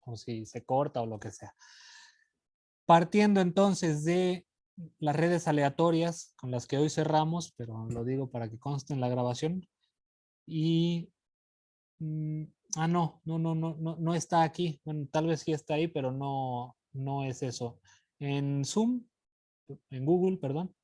o si se corta o lo que sea. Partiendo entonces de las redes aleatorias con las que hoy cerramos, pero lo digo para que conste en la grabación. Y no está aquí. Bueno, tal vez sí está ahí, pero no es eso. En Zoom, en Google, perdón.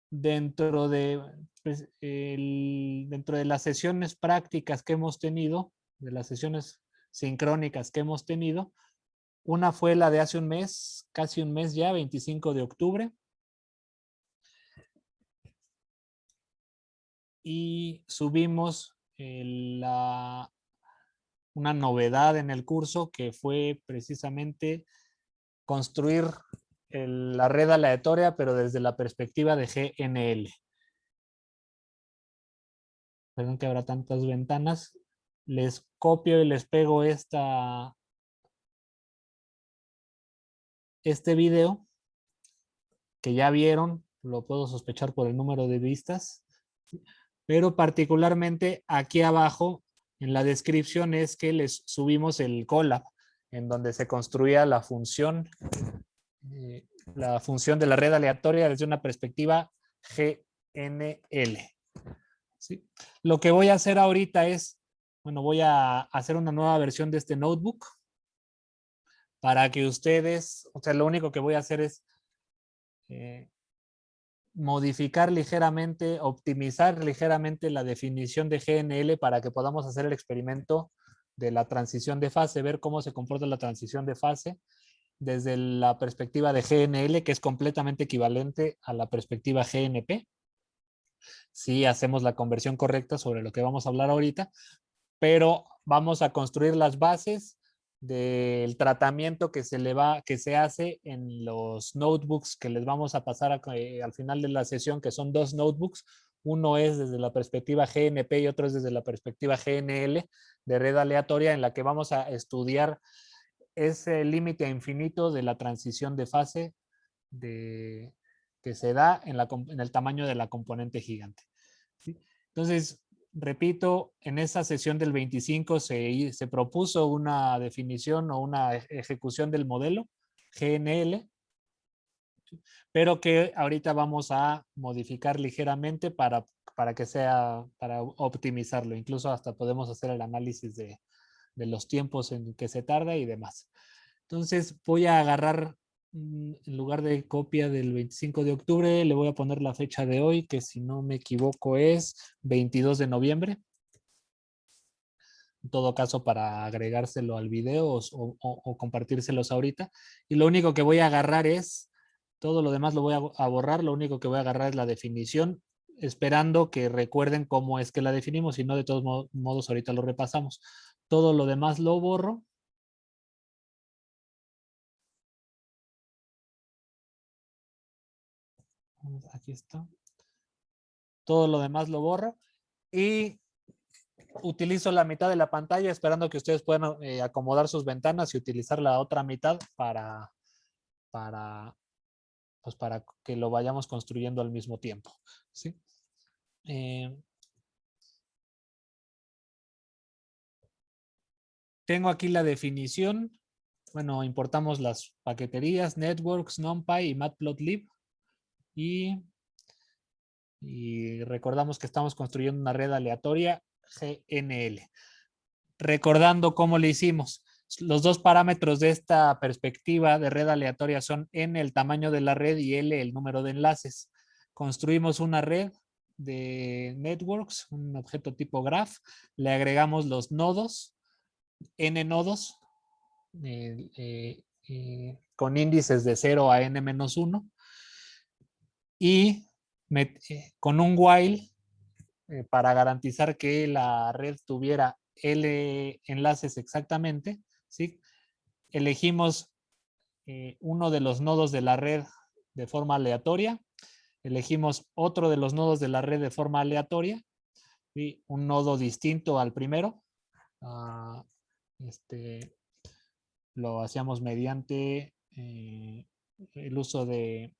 Dentro de, pues, dentro de las sesiones prácticas que hemos tenido, de las sesiones sincrónicas que hemos tenido, una fue la de hace un mes, casi un mes ya, 25 de octubre. Y subimos una novedad en el curso que fue precisamente construir la red aleatoria, pero desde la perspectiva de GNL. Perdón que habrá tantas ventanas. Les copio y les pego este video que ya vieron, lo puedo sospechar por el número de vistas, pero particularmente aquí abajo en la descripción es que les subimos el Colab, en donde se construía la función de la red aleatoria desde una perspectiva GNL. ¿Sí? Lo que voy a hacer ahorita es, bueno, voy a hacer una nueva versión de este notebook para que ustedes, o sea, lo único que voy a hacer es modificar ligeramente, optimizar ligeramente la definición de GNL para que podamos hacer el experimento de la transición de fase, ver cómo se comporta la transición de fase desde la perspectiva de GNL, que es completamente equivalente a la perspectiva GNP. Si hacemos la conversión correcta sobre lo que vamos a hablar ahorita, pero vamos a construir las bases del tratamiento que se hace en los notebooks que les vamos a pasar al final de la sesión, que son 2 notebooks. Uno es desde la perspectiva GNP y otro es desde la perspectiva GNL de red aleatoria, en la que vamos a estudiar ese límite infinito de la transición de fase que se da en el tamaño de la componente gigante. ¿Sí? Entonces, repito, en esa sesión del 25 se propuso una definición o una ejecución del modelo GNL, pero que ahorita vamos a modificar ligeramente para que sea, para optimizarlo. Incluso hasta podemos hacer el análisis de los tiempos en que se tarda y demás. Entonces voy a agarrar, en lugar de copia del 25 de octubre, le voy a poner la fecha de hoy, que si no me equivoco es 22 de noviembre. En todo caso, para agregárselo al video o compartírselos ahorita. Y lo único que voy a agarrar es, todo lo demás lo voy a borrar, lo único que voy a agarrar es la definición, esperando que recuerden cómo es que la definimos, si no, de todos modos ahorita lo repasamos. Todo lo demás lo borro. Aquí está. Todo lo demás lo borro y utilizo la mitad de la pantalla esperando que ustedes puedan acomodar sus ventanas y utilizar la otra mitad pues para que lo vayamos construyendo al mismo tiempo. ¿Sí? Tengo aquí la definición. Bueno, importamos las paqueterías, networks, NumPy y matplotlib. Y recordamos que estamos construyendo una red aleatoria GNL. Recordando cómo le hicimos. Los dos parámetros de esta perspectiva de red aleatoria son n, el tamaño de la red, y l, el número de enlaces. Construimos una red de networks, un objeto tipo graph, le agregamos los nodos, n nodos, con índices de 0 a n-1, y con un while para garantizar que la red tuviera L enlaces exactamente, ¿sí? Elegimos uno de los nodos de la red de forma aleatoria, elegimos otro de los nodos de la red de forma aleatoria, y un nodo distinto al primero. Lo hacíamos mediante el uso de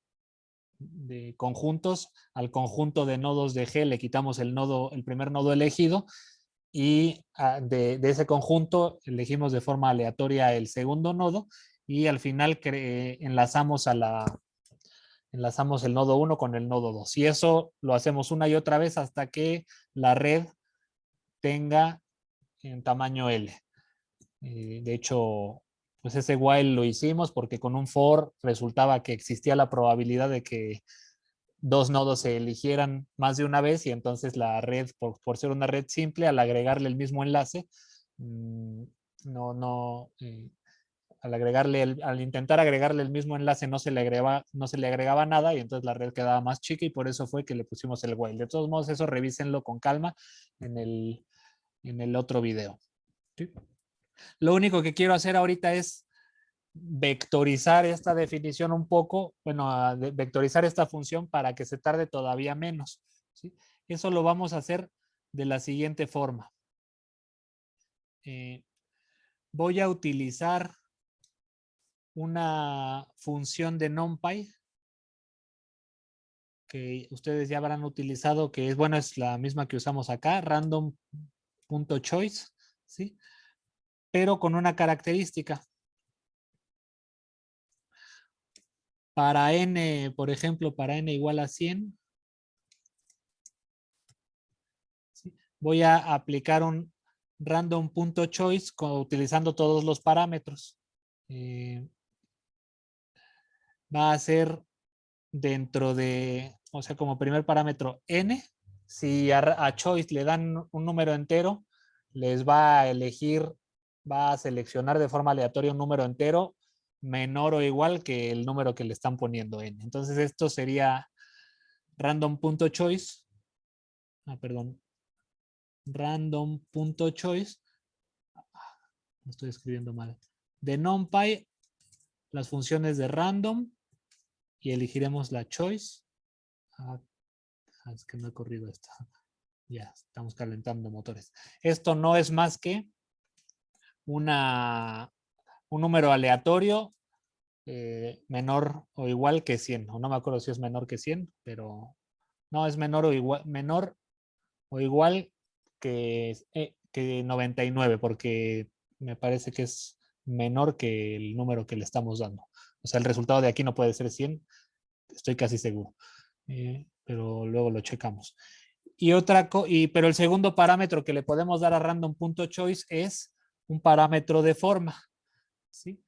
de conjuntos. Al conjunto de nodos de G le quitamos el primer nodo elegido, y de ese conjunto elegimos de forma aleatoria el segundo nodo, y al final enlazamos el nodo 1 con el nodo 2. Y eso lo hacemos una y otra vez hasta que la red tenga en tamaño L. De hecho, pues ese while lo hicimos porque con un for resultaba que existía la probabilidad de que dos nodos se eligieran más de una vez, y entonces la red, por ser una red simple, al agregarle el mismo enlace, al intentar agregarle el mismo enlace no se le agregaba nada, y entonces la red quedaba más chica, y por eso fue que le pusimos el while. De todos modos, eso revísenlo con calma en el otro video. ¿Sí? Lo único que quiero hacer ahorita es vectorizar esta definición un poco, bueno, vectorizar esta función para que se tarde todavía menos. ¿Sí? Eso lo vamos a hacer de la siguiente forma. Voy a utilizar una función de NumPy que ustedes ya habrán utilizado, que es, bueno, es la misma que usamos acá, random.choice, ¿sí? Pero con una característica. Para n, por ejemplo, para n igual a 100, ¿sí? Voy a aplicar un random.choice utilizando todos los parámetros. Va a ser dentro de, o sea, como primer parámetro n. Si a choice le dan un número entero, les va a elegir, va a seleccionar de forma aleatoria un número entero menor o igual que el número que le están poniendo n. Entonces esto sería random.choice, perdón, random.choice, lo estoy escribiendo mal, de NumPy, las funciones de random, y elegiremos la choice. Es que no he corrido esto. Ya, estamos calentando motores. Esto no es más que un número aleatorio menor o igual que 100. O no me acuerdo si es menor que 100, pero no, es menor o igual que 99, porque me parece que es menor que el número que le estamos dando. O sea, el resultado de aquí no puede ser 100, estoy casi seguro. Pero luego lo checamos. Pero el segundo parámetro que le podemos dar a random.choice es un parámetro de forma, ¿sí?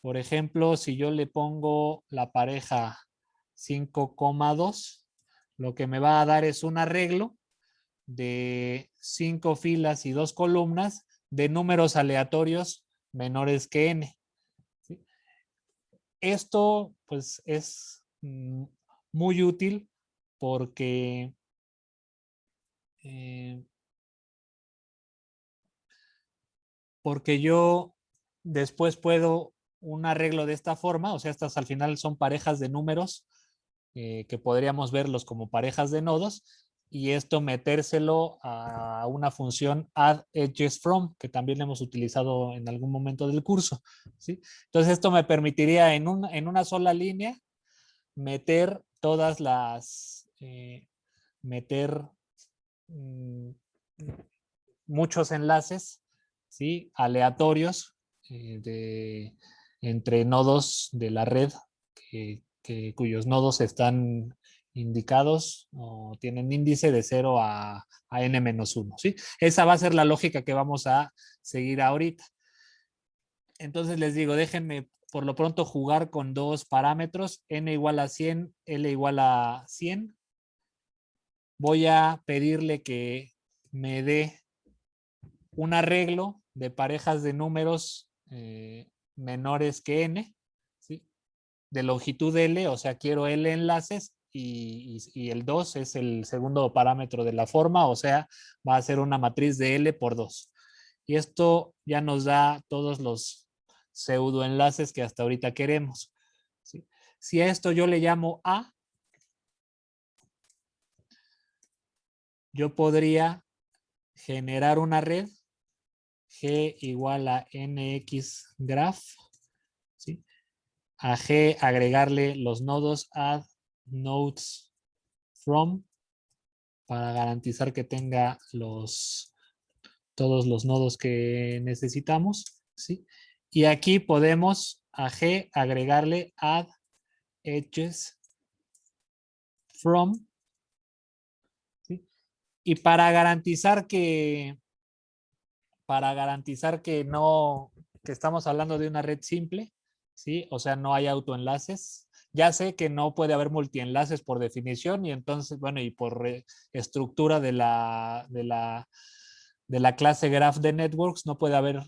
Por ejemplo, si yo le pongo la pareja 5,2, lo que me va a dar es un arreglo de 5 filas y 2 columnas de números aleatorios menores que n. ¿Sí? Esto pues es muy útil porque yo después puedo un arreglo de esta forma, o sea, estas al final son parejas de números que podríamos verlos como parejas de nodos, y esto metérselo a una función add edges from, que también hemos utilizado en algún momento del curso, ¿sí? Entonces esto me permitiría en una sola línea meter todas las, meter muchos enlaces, ¿sí? Aleatorios entre nodos de la red cuyos nodos están indicados o tienen índice de 0 a n-1. ¿Sí? Esa va a ser la lógica que vamos a seguir ahorita. Entonces les digo, déjenme por lo pronto jugar con dos parámetros, n igual a 100, l igual a 100. Voy a pedirle que me dé un arreglo de parejas de números menores que n, ¿sí? De longitud L, o sea, quiero L enlaces, y el 2 es el segundo parámetro de la forma, o sea, va a ser una matriz de L por 2. Y esto ya nos da todos los pseudoenlaces que hasta ahorita queremos, ¿sí? Si a esto yo le llamo A, yo podría generar una red G igual a NX graph, ¿sí? A G agregarle los nodos add nodes from para garantizar que tenga todos los nodos que necesitamos, ¿sí? Y aquí podemos a G agregarle add edges from, ¿sí? Y para garantizar que no, que estamos hablando de una red simple, ¿sí? O sea, no hay autoenlaces. Ya sé que no puede haber multienlaces por definición y entonces, bueno, y por estructura de la clase graph de networks no puede haber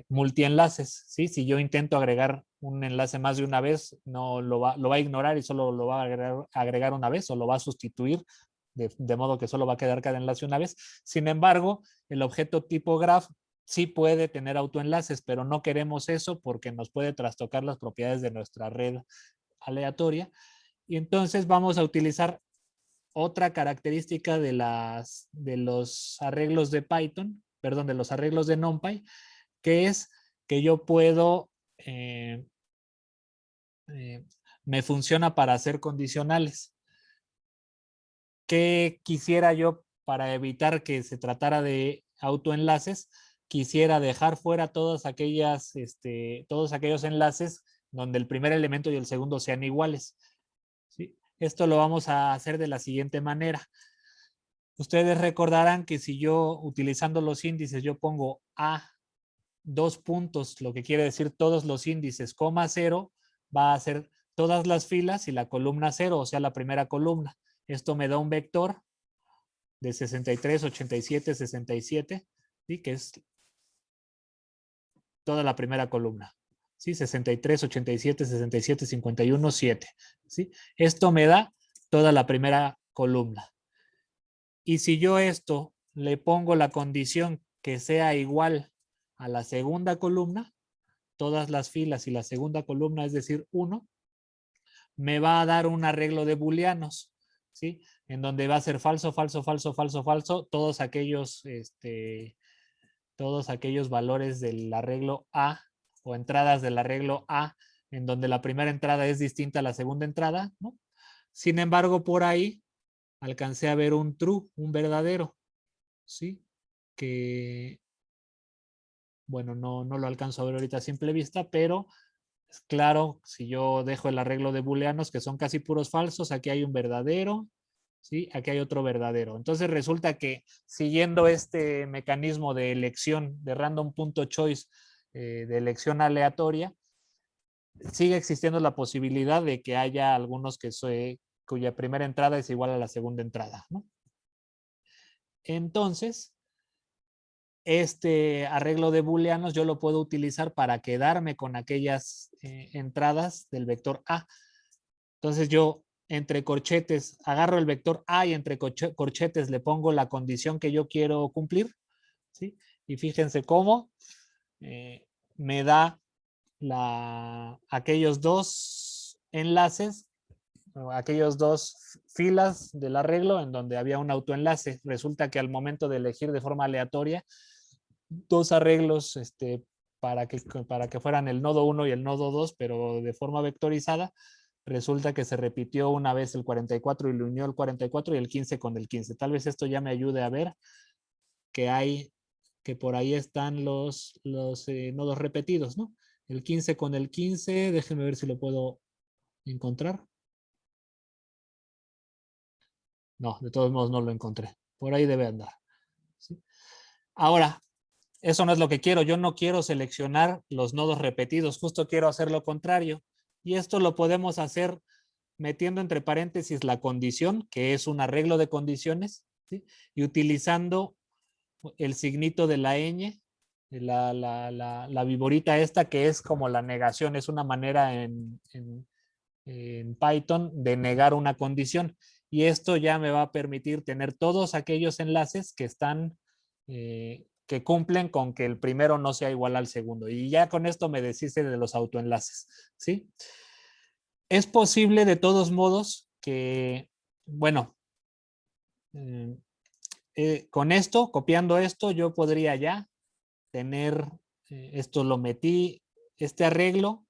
multienlaces, ¿sí? Si yo intento agregar un enlace más de una vez, no lo va a ignorar y solo lo va a agregar una vez o lo va a sustituir de modo que solo va a quedar cada enlace una vez. Sin embargo, el objeto tipo graph sí puede tener autoenlaces, pero no queremos eso porque nos puede trastocar las propiedades de nuestra red aleatoria. Y entonces vamos a utilizar otra característica de los arreglos de Python, perdón, de los arreglos de NumPy, que es que yo puedo, me funciona para hacer condicionales. ¿Qué quisiera yo para evitar que se tratara de autoenlaces? Quisiera dejar fuera todos aquellos enlaces donde el primer elemento y el segundo sean iguales, ¿sí? Esto lo vamos a hacer de la siguiente manera. Ustedes recordarán que si yo, utilizando los índices, yo pongo A, 2 puntos, lo que quiere decir todos los índices, coma 0, va a ser todas las filas y la columna 0, o sea, la primera columna. Esto me da un vector de 63, 87, 67, ¿sí? Que es toda la primera columna. ¿Sí? 63, 87, 67, 51, 7. ¿Sí? Esto me da toda la primera columna. Y si yo esto le pongo la condición que sea igual a la segunda columna, todas las filas y la segunda columna, es decir, 1, me va a dar un arreglo de booleanos, ¿sí? En donde va a ser falso, falso, falso, falso, falso, todos aquellos valores del arreglo A o entradas del arreglo A, en donde la primera entrada es distinta a la segunda entrada, ¿no? Sin embargo, por ahí alcancé a ver un true, un verdadero, ¿sí? Que, bueno, no lo alcanzo a ver ahorita a simple vista, pero es claro, si yo dejo el arreglo de booleanos que son casi puros falsos, aquí hay un verdadero, ¿sí? Aquí hay otro verdadero. Entonces resulta que siguiendo este mecanismo de elección, de random.choice, de elección aleatoria, sigue existiendo la posibilidad de que haya algunos cuya primera entrada es igual a la segunda entrada, ¿no? Entonces, este arreglo de booleanos yo lo puedo utilizar para quedarme con aquellas entradas del vector A. Entonces yo entre corchetes agarro el vector A y entre corchetes le pongo la condición que yo quiero cumplir, ¿sí? Y fíjense cómo me da aquellos dos enlaces, aquellos dos filas del arreglo en donde había un autoenlace. Resulta que al momento de elegir de forma aleatoria dos arreglos para que fueran el nodo 1 y el nodo 2, pero de forma vectorizada, resulta que se repitió una vez el 44 y lo unió el 44 y el 15 con el 15. Tal vez esto ya me ayude a ver que por ahí están los nodos repetidos, ¿no? El 15 con el 15, déjenme ver si lo puedo encontrar. No, de todos modos no lo encontré. Por ahí debe andar, ¿sí? Ahora, eso no es lo que quiero. Yo no quiero seleccionar los nodos repetidos. Justo quiero hacer lo contrario. Y esto lo podemos hacer metiendo entre paréntesis la condición, que es un arreglo de condiciones, ¿sí? Y utilizando el signito de la ñ, la viborita esta, que es como la negación. Es una manera en Python de negar una condición. Y esto ya me va a permitir tener todos aquellos enlaces que están, que cumplen con que el primero no sea igual al segundo. Y ya con esto me deshice de los autoenlaces, ¿sí? Es posible de todos modos que, bueno, con esto, copiando esto, yo podría ya tener, esto lo metí, este arreglo,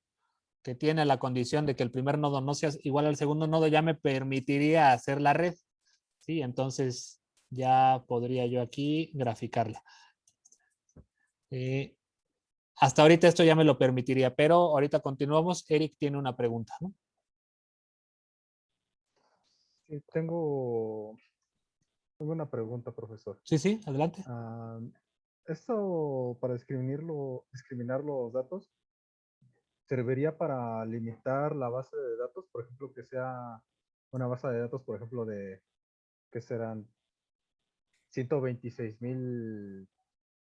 que tiene la condición de que el primer nodo no sea igual al segundo nodo, ya me permitiría hacer la red. ¿Sí? Entonces ya podría yo aquí graficarla. Hasta ahorita esto ya me lo permitiría, pero ahorita continuamos. Eric tiene una pregunta, ¿no? Sí, tengo una pregunta, profesor. Sí, sí, adelante. Ah, esto para discriminar los datos, ¿serviría para limitar la base de datos? Por ejemplo, que sea una base de datos, por ejemplo, de que serán 126,000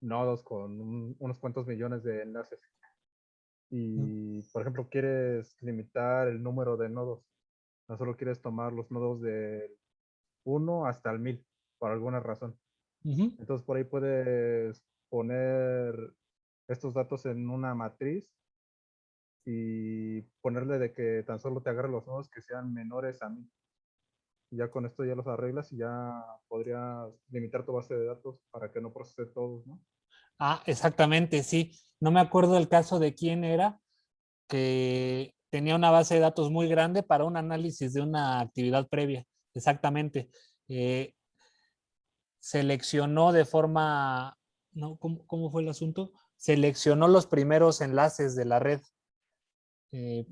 nodos con unos cuantos millones de enlaces. Y, por ejemplo, quieres limitar el número de nodos. No solo quieres tomar los nodos del 1 hasta el 1000, por alguna razón. Ujú. Entonces, por ahí puedes poner estos datos en una matriz y ponerle de que tan solo te agarre los nodos que sean menores a 1000. Ya con esto ya los arreglas y ya podrías limitar tu base de datos para que no procese todos, ¿no? Ah, exactamente, sí. No me acuerdo el caso de quién era, que tenía una base de datos muy grande para un análisis de una actividad previa. Exactamente. Eh, Seleccionó de forma, ¿no? ¿Cómo fue el asunto? Seleccionó los primeros enlaces de la red.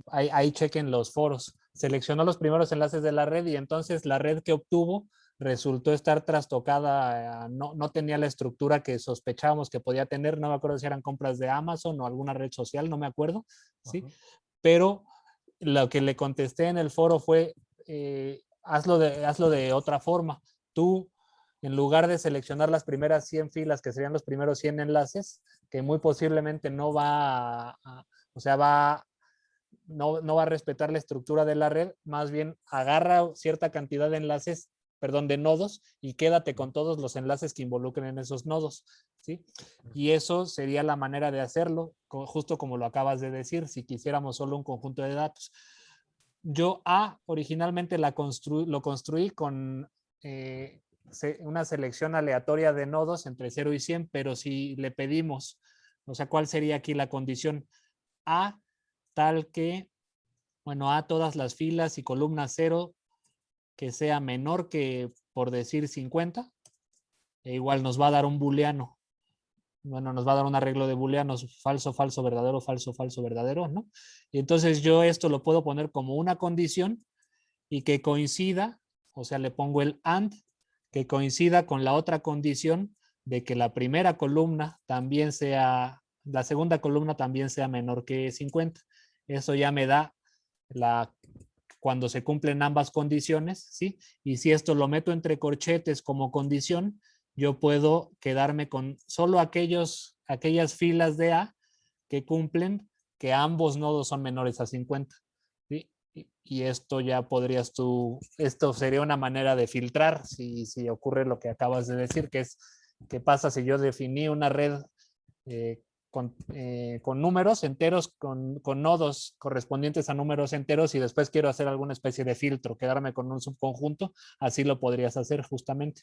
Ahí chequen los foros. Seleccionó los primeros enlaces de la red y entonces la red que obtuvo resultó estar trastocada, no tenía la estructura que sospechábamos que podía tener, no me acuerdo si eran compras de Amazon o alguna red social, no me acuerdo, ¿sí? Ajá. Pero lo que le contesté en el foro fue, hazlo de otra forma. Tú, en lugar de seleccionar las primeras 100 filas, que serían los primeros 100 enlaces, que muy posiblemente no va o sea, no va a respetar la estructura de la red, más bien agarra cierta cantidad de enlaces, perdón, de nodos y quédate con todos los enlaces que involucren en esos nodos, ¿sí? Y eso sería la manera de hacerlo, justo como lo acabas de decir, si quisiéramos solo un conjunto de datos. Yo originalmente lo construí con una selección aleatoria de nodos entre 0 y 100, pero si le pedimos, o sea, ¿cuál sería aquí la condición? A tal que, bueno, a todas las filas y columnas 0 que sea menor que, por decir, 50, e igual nos va a dar un booleano. Bueno, nos va a dar un arreglo de booleanos, falso, falso, verdadero, falso, falso, verdadero, ¿no? Y entonces yo esto lo puedo poner como una condición y que coincida, o sea, le pongo el AND, que coincida con la otra condición de que la primera columna también sea, la segunda columna también sea menor que 50. Eso ya me da cuando se cumplen ambas condiciones, ¿sí? Y si esto lo meto entre corchetes como condición, yo puedo quedarme con solo aquellas filas de A que cumplen que ambos nodos son menores a 50. ¿Sí? Y esto ya podrías esto sería una manera de filtrar si ocurre lo que acabas de decir, que es, ¿qué pasa si yo definí una red con números enteros, con nodos correspondientes a números enteros y después quiero hacer alguna especie de filtro, quedarme con un subconjunto? Así lo podrías hacer justamente.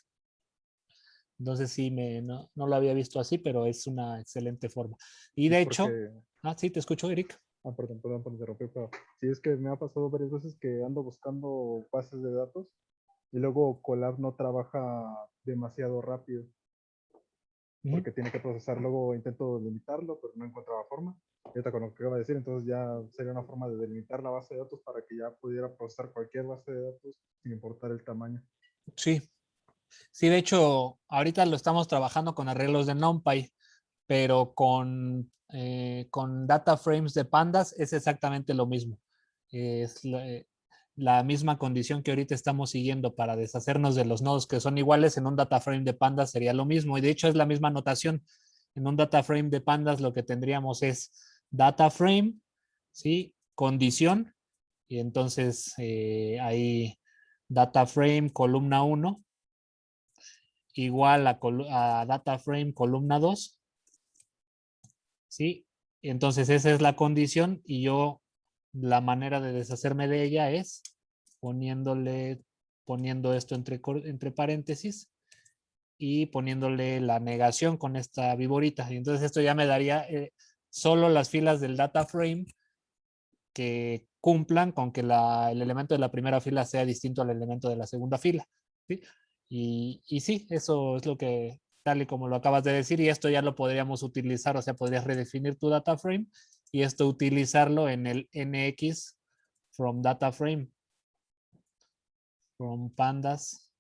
Entonces sí, no lo había visto así, pero es una excelente forma. Y Sí, de hecho, porque, sí, te escucho, Eric. perdón por interrumpir, pero sí es que me ha pasado varias veces que ando buscando bases de datos y luego Colab no trabaja demasiado rápido Uh -huh. porque tiene que procesar, luego intento delimitarlo, pero no encontraba forma. Y ahorita con lo que acaba de decir, entonces ya sería una forma de delimitar la base de datos para que ya pudiera procesar cualquier base de datos sin importar el tamaño. Sí, sí, de hecho, ahorita lo estamos trabajando con arreglos de NumPy, pero con data frames de pandas es exactamente lo mismo. Es la misma condición que ahorita estamos siguiendo para deshacernos de los nodos que son iguales en un data frame de pandas sería lo mismo. Y de hecho es la misma notación. En un data frame de pandas lo que tendríamos es data frame, ¿sí? Condición. Y entonces ahí data frame columna 1 igual a data frame columna 2, ¿sí? Entonces esa es la condición y yo la manera de deshacerme de ella es poniendo esto entre paréntesis y poniéndole la negación con esta viborita. Y entonces esto ya me daría solo las filas del data frame que cumplan con que el elemento de la primera fila sea distinto al elemento de la segunda fila, ¿sí? Y sí, eso es lo que, tal y como lo acabas de decir, y esto ya lo podríamos utilizar, o sea, podrías redefinir tu data frame y esto utilizarlo en el NX from data frame, from pandas.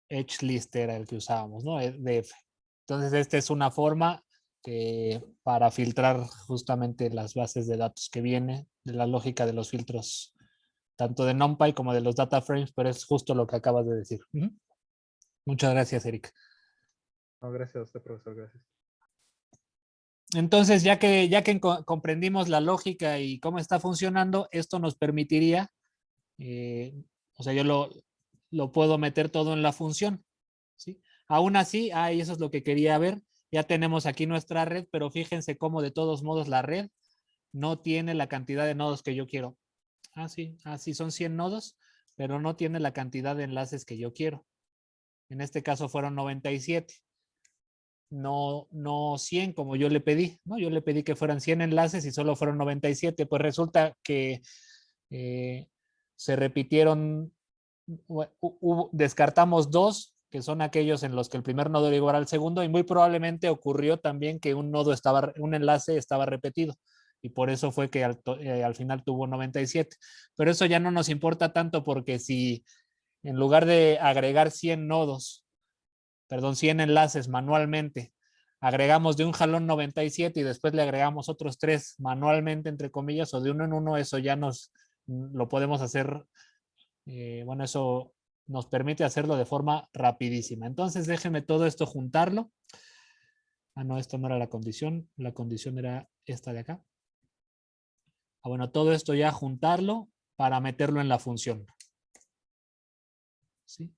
HList era el que usábamos, ¿no? DF. Entonces, esta es una forma para filtrar justamente las bases de datos que viene de la lógica de los filtros, tanto de NumPy como de los data frames, pero es justo lo que acabas de decir. Muchas gracias, Eric. No, gracias a usted, profesor, gracias. Entonces, ya que comprendimos la lógica y cómo está funcionando, esto nos permitiría, o sea, yo lo puedo meter todo en la función, ¿sí? Aún así, y eso es lo que quería ver, ya tenemos aquí nuestra red, pero fíjense cómo de todos modos la red no tiene la cantidad de nodos que yo quiero. Sí, son 100 nodos, pero no tiene la cantidad de enlaces que yo quiero. En este caso fueron 97. No 100 como yo le pedí, ¿no? Yo le pedí que fueran 100 enlaces y solo fueron 97. Pues resulta que se repitieron, descartamos 2, que son aquellos en los que el primer nodo era igual al segundo, y muy probablemente ocurrió también que un enlace estaba repetido, y por eso fue que al final tuvo 97. Pero eso ya no nos importa tanto, porque si en lugar de agregar 100 enlaces manualmente, agregamos de un jalón 97 y después le agregamos otros 3 manualmente, entre comillas, o de uno en uno, eso ya lo podemos hacer. Bueno, eso nos permite hacerlo de forma rapidísima. Entonces, déjenme todo esto juntarlo. No, esto no era la condición era esta de acá. Bueno, todo esto ya juntarlo para meterlo en la función. ¿Sí?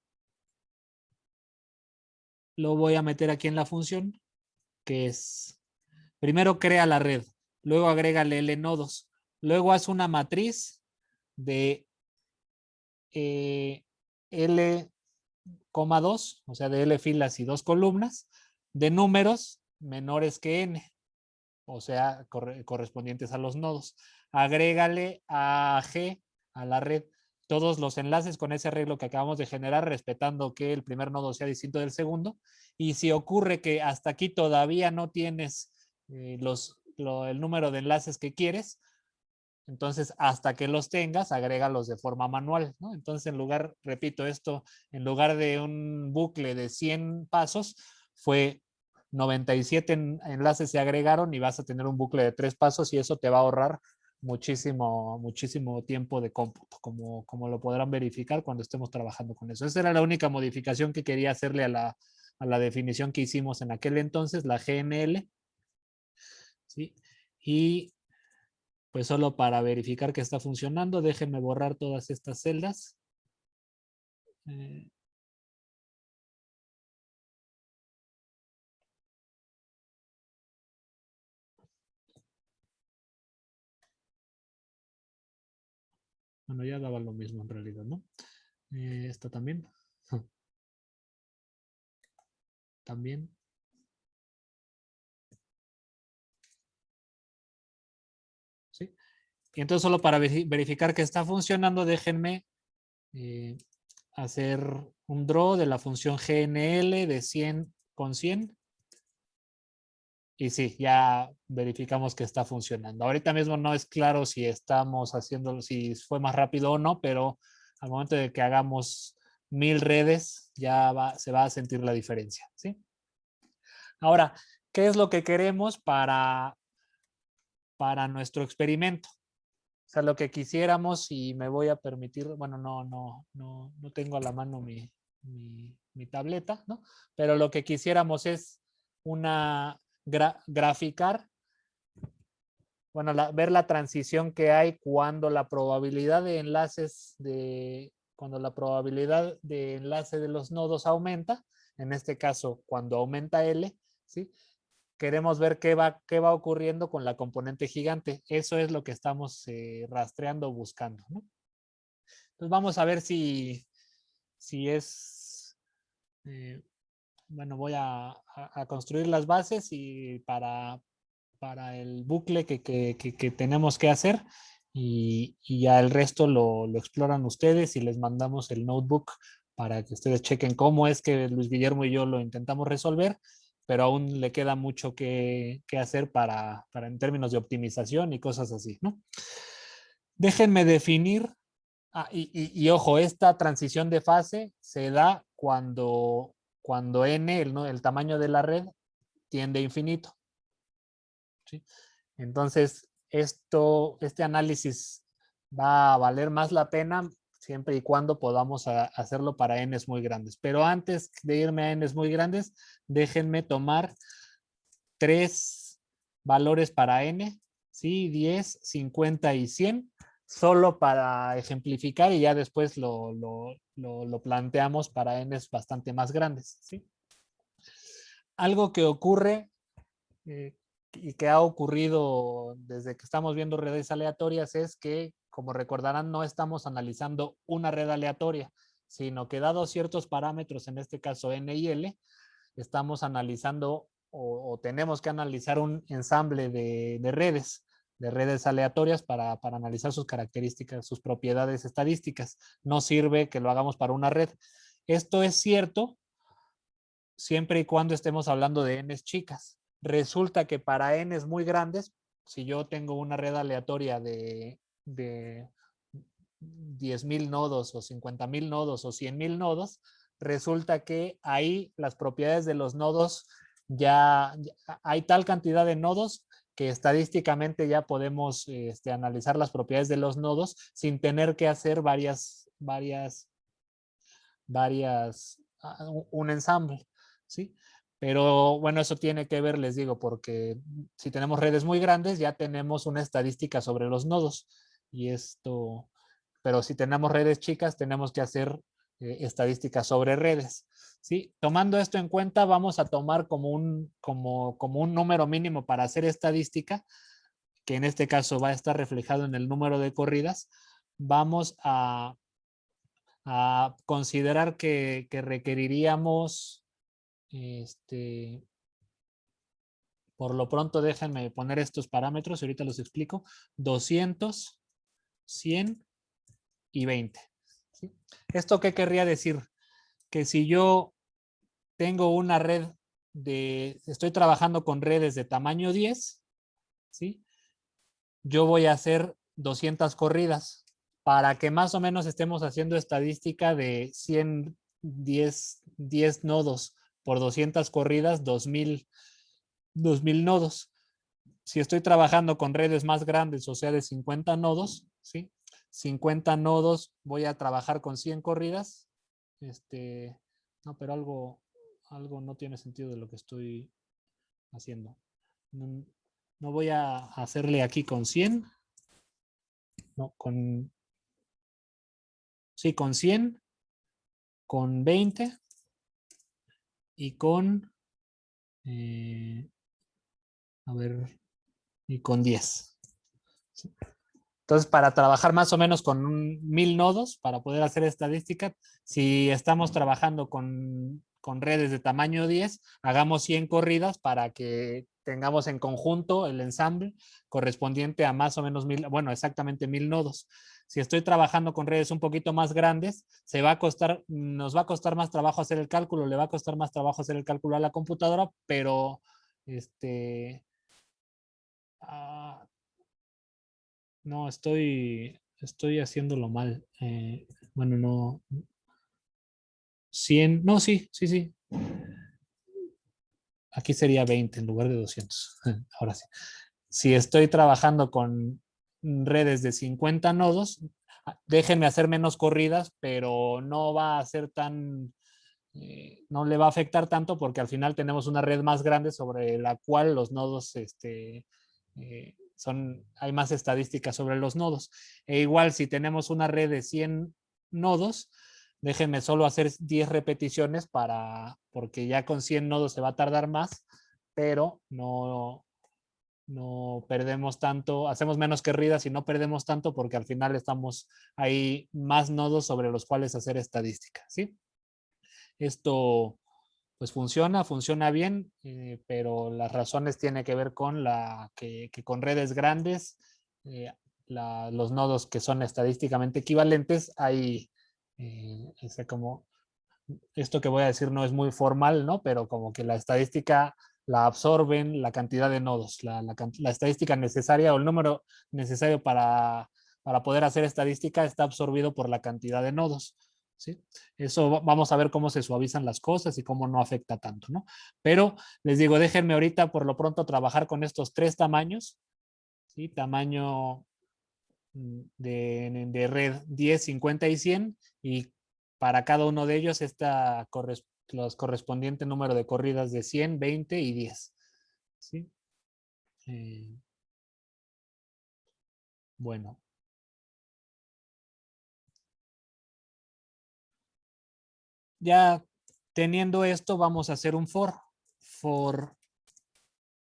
Lo voy a meter aquí en la función, que es, primero crea la red, luego agrégale L nodos, luego haz una matriz de L,2, o sea, de L filas y 2 columnas, de números menores que N, o sea, correspondientes a los nodos. Agrégale a G, a la red, todos los enlaces con ese arreglo que acabamos de generar, respetando que el primer nodo sea distinto del segundo. Y si ocurre que hasta aquí todavía no tienes el número de enlaces que quieres, entonces hasta que los tengas, agrégalos de forma manual, ¿no? Entonces, repito esto, en lugar de un bucle de 100 pasos, fue 97 enlaces se agregaron y vas a tener un bucle de 3 pasos, y eso te va a ahorrar muchísimo tiempo de cómputo, como lo podrán verificar cuando estemos trabajando con eso. Esa era la única modificación que quería hacerle a la definición que hicimos en aquel entonces, la GNL. ¿Sí? Y pues solo para verificar que está funcionando, déjenme borrar todas estas celdas. Bueno, ya daba lo mismo en realidad, ¿no? Esta también. También. ¿Sí? Y entonces solo para verificar que está funcionando, déjenme hacer un draw de la función GNL de 100 con 100. Y sí, ya verificamos que está funcionando. Ahorita mismo no es claro si estamos haciendo, si fue más rápido o no, pero al momento de que hagamos 1000 redes, ya se va a sentir la diferencia, ¿sí? Ahora, ¿qué es lo que queremos para nuestro experimento? O sea, lo que quisiéramos, y me voy a permitir, bueno, no tengo a la mano mi tableta, ¿no? Pero lo que quisiéramos es graficar, bueno, ver la transición que hay cuando la probabilidad de enlace de los nodos aumenta, en este caso, cuando aumenta L, ¿sí? Queremos ver qué va ocurriendo con la componente gigante. Eso es lo que estamos rastreando, buscando, ¿no? Entonces vamos a ver si es, bueno, voy a construir las bases y para el bucle que tenemos que hacer y ya el resto lo exploran ustedes y les mandamos el notebook para que ustedes chequen cómo es que Luis Guillermo y yo lo intentamos resolver, pero aún le queda mucho que hacer para en términos de optimización y cosas así, ¿no? Déjenme definir, y ojo, esta transición de fase se da cuando n, el tamaño de la red, tiende a infinito. ¿Sí? Entonces, este análisis va a valer más la pena siempre y cuando podamos hacerlo para n's muy grandes. Pero antes de irme a n's muy grandes, déjenme tomar 3 valores para n, ¿sí? 10, 50 y 100, solo para ejemplificar y ya después lo planteamos para n's bastante más grandes, ¿sí? Algo que ocurre y que ha ocurrido desde que estamos viendo redes aleatorias es que, como recordarán, no estamos analizando una red aleatoria, sino que dados ciertos parámetros, en este caso n y l, estamos analizando o tenemos que analizar un ensamble de redes aleatorias para analizar sus características, sus propiedades estadísticas. No sirve que lo hagamos para una red. Esto es cierto siempre y cuando estemos hablando de n's chicas. Resulta que para n's muy grandes, si yo tengo una red aleatoria de 10,000 nodos o 50,000 nodos o 100,000 nodos, resulta que ahí las propiedades de los nodos ya hay tal cantidad de nodos que estadísticamente ya podemos analizar las propiedades de los nodos sin tener que hacer un ensamble, ¿sí? Pero bueno, eso tiene que ver, les digo, porque si tenemos redes muy grandes ya tenemos una estadística sobre los nodos y esto, pero si tenemos redes chicas tenemos que hacer estadísticas sobre redes, ¿sí? Tomando esto en cuenta, vamos a tomar como un número mínimo para hacer estadística, que en este caso va a estar reflejado en el número de corridas. Vamos a considerar que requeriríamos, por lo pronto déjenme poner estos parámetros, ahorita los explico, 200, 100 y 20. ¿Sí? ¿Esto qué querría decir? Que si yo tengo una red estoy trabajando con redes de tamaño 10, ¿sí? Yo voy a hacer 200 corridas para que más o menos estemos haciendo estadística de 10 nodos por 200 corridas, 2000 nodos. Si estoy trabajando con redes más grandes, o sea, de 50 nodos, ¿sí? 50 nodos, voy a trabajar con 100 corridas. No, pero algo no tiene sentido de lo que estoy haciendo. No, no voy a hacerle aquí con 100. No, sí, con 100, con 20 y a ver, y con 10. ¿Sí? Entonces, para trabajar más o menos con 1000 nodos, para poder hacer estadística, si estamos trabajando con redes de tamaño 10, hagamos 100 corridas para que tengamos en conjunto el ensamble correspondiente a más o menos 1000, bueno, exactamente 1000 nodos. Si estoy trabajando con redes un poquito más grandes, nos va a costar más trabajo hacer el cálculo, le va a costar más trabajo hacer el cálculo a la computadora, pero no, estoy haciéndolo mal. Bueno, no. 100, no, sí, sí, sí. Aquí sería 20 en lugar de 200. Ahora sí. Si estoy trabajando con redes de 50 nodos, déjenme hacer menos corridas, pero no va a ser no le va a afectar tanto porque al final tenemos una red más grande sobre la cual los nodos hay más estadísticas sobre los nodos. E igual si tenemos una red de 100 nodos, déjenme solo hacer 10 repeticiones porque ya con 100 nodos se va a tardar más, pero no perdemos tanto, hacemos menos corridas y no perdemos tanto porque al final estamos ahí más nodos sobre los cuales hacer estadística, ¿sí? Esto pues funciona bien, pero las razones tienen que ver con que con redes grandes, los nodos que son estadísticamente equivalentes, hay, como, esto que voy a decir no es muy formal, ¿no? Pero como que la estadística la absorben la cantidad de nodos, la estadística necesaria o el número necesario para poder hacer estadística está absorbido por la cantidad de nodos. ¿Sí? Eso vamos a ver cómo se suavizan las cosas y cómo no afecta tanto, ¿no? Pero les digo, déjenme ahorita por lo pronto trabajar con estos 3 tamaños, ¿sí? Tamaño de red 10, 50 y 100, y para cada uno de ellos los correspondiente número de corridas de 100, 20 y 10. ¿Sí? Bueno. Ya teniendo esto, vamos a hacer un for. For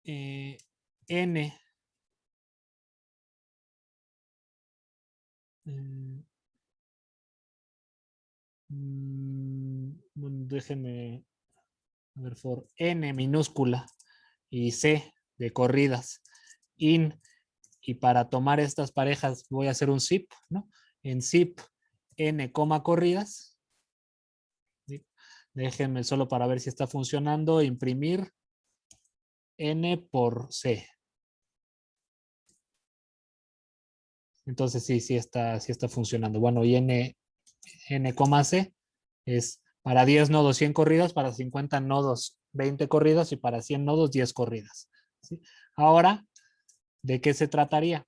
n. Bueno, déjenme a ver, for n minúscula y c de corridas. In, y para tomar estas parejas voy a hacer un zip, ¿no? En zip n, corridas. ¿Sí? Déjenme solo para ver si está funcionando, imprimir n por c. Entonces sí está funcionando. Bueno, y n, c es para 10 nodos 100 corridas, para 50 nodos 20 corridas y para 100 nodos 10 corridas. ¿Sí? Ahora, ¿de qué se trataría?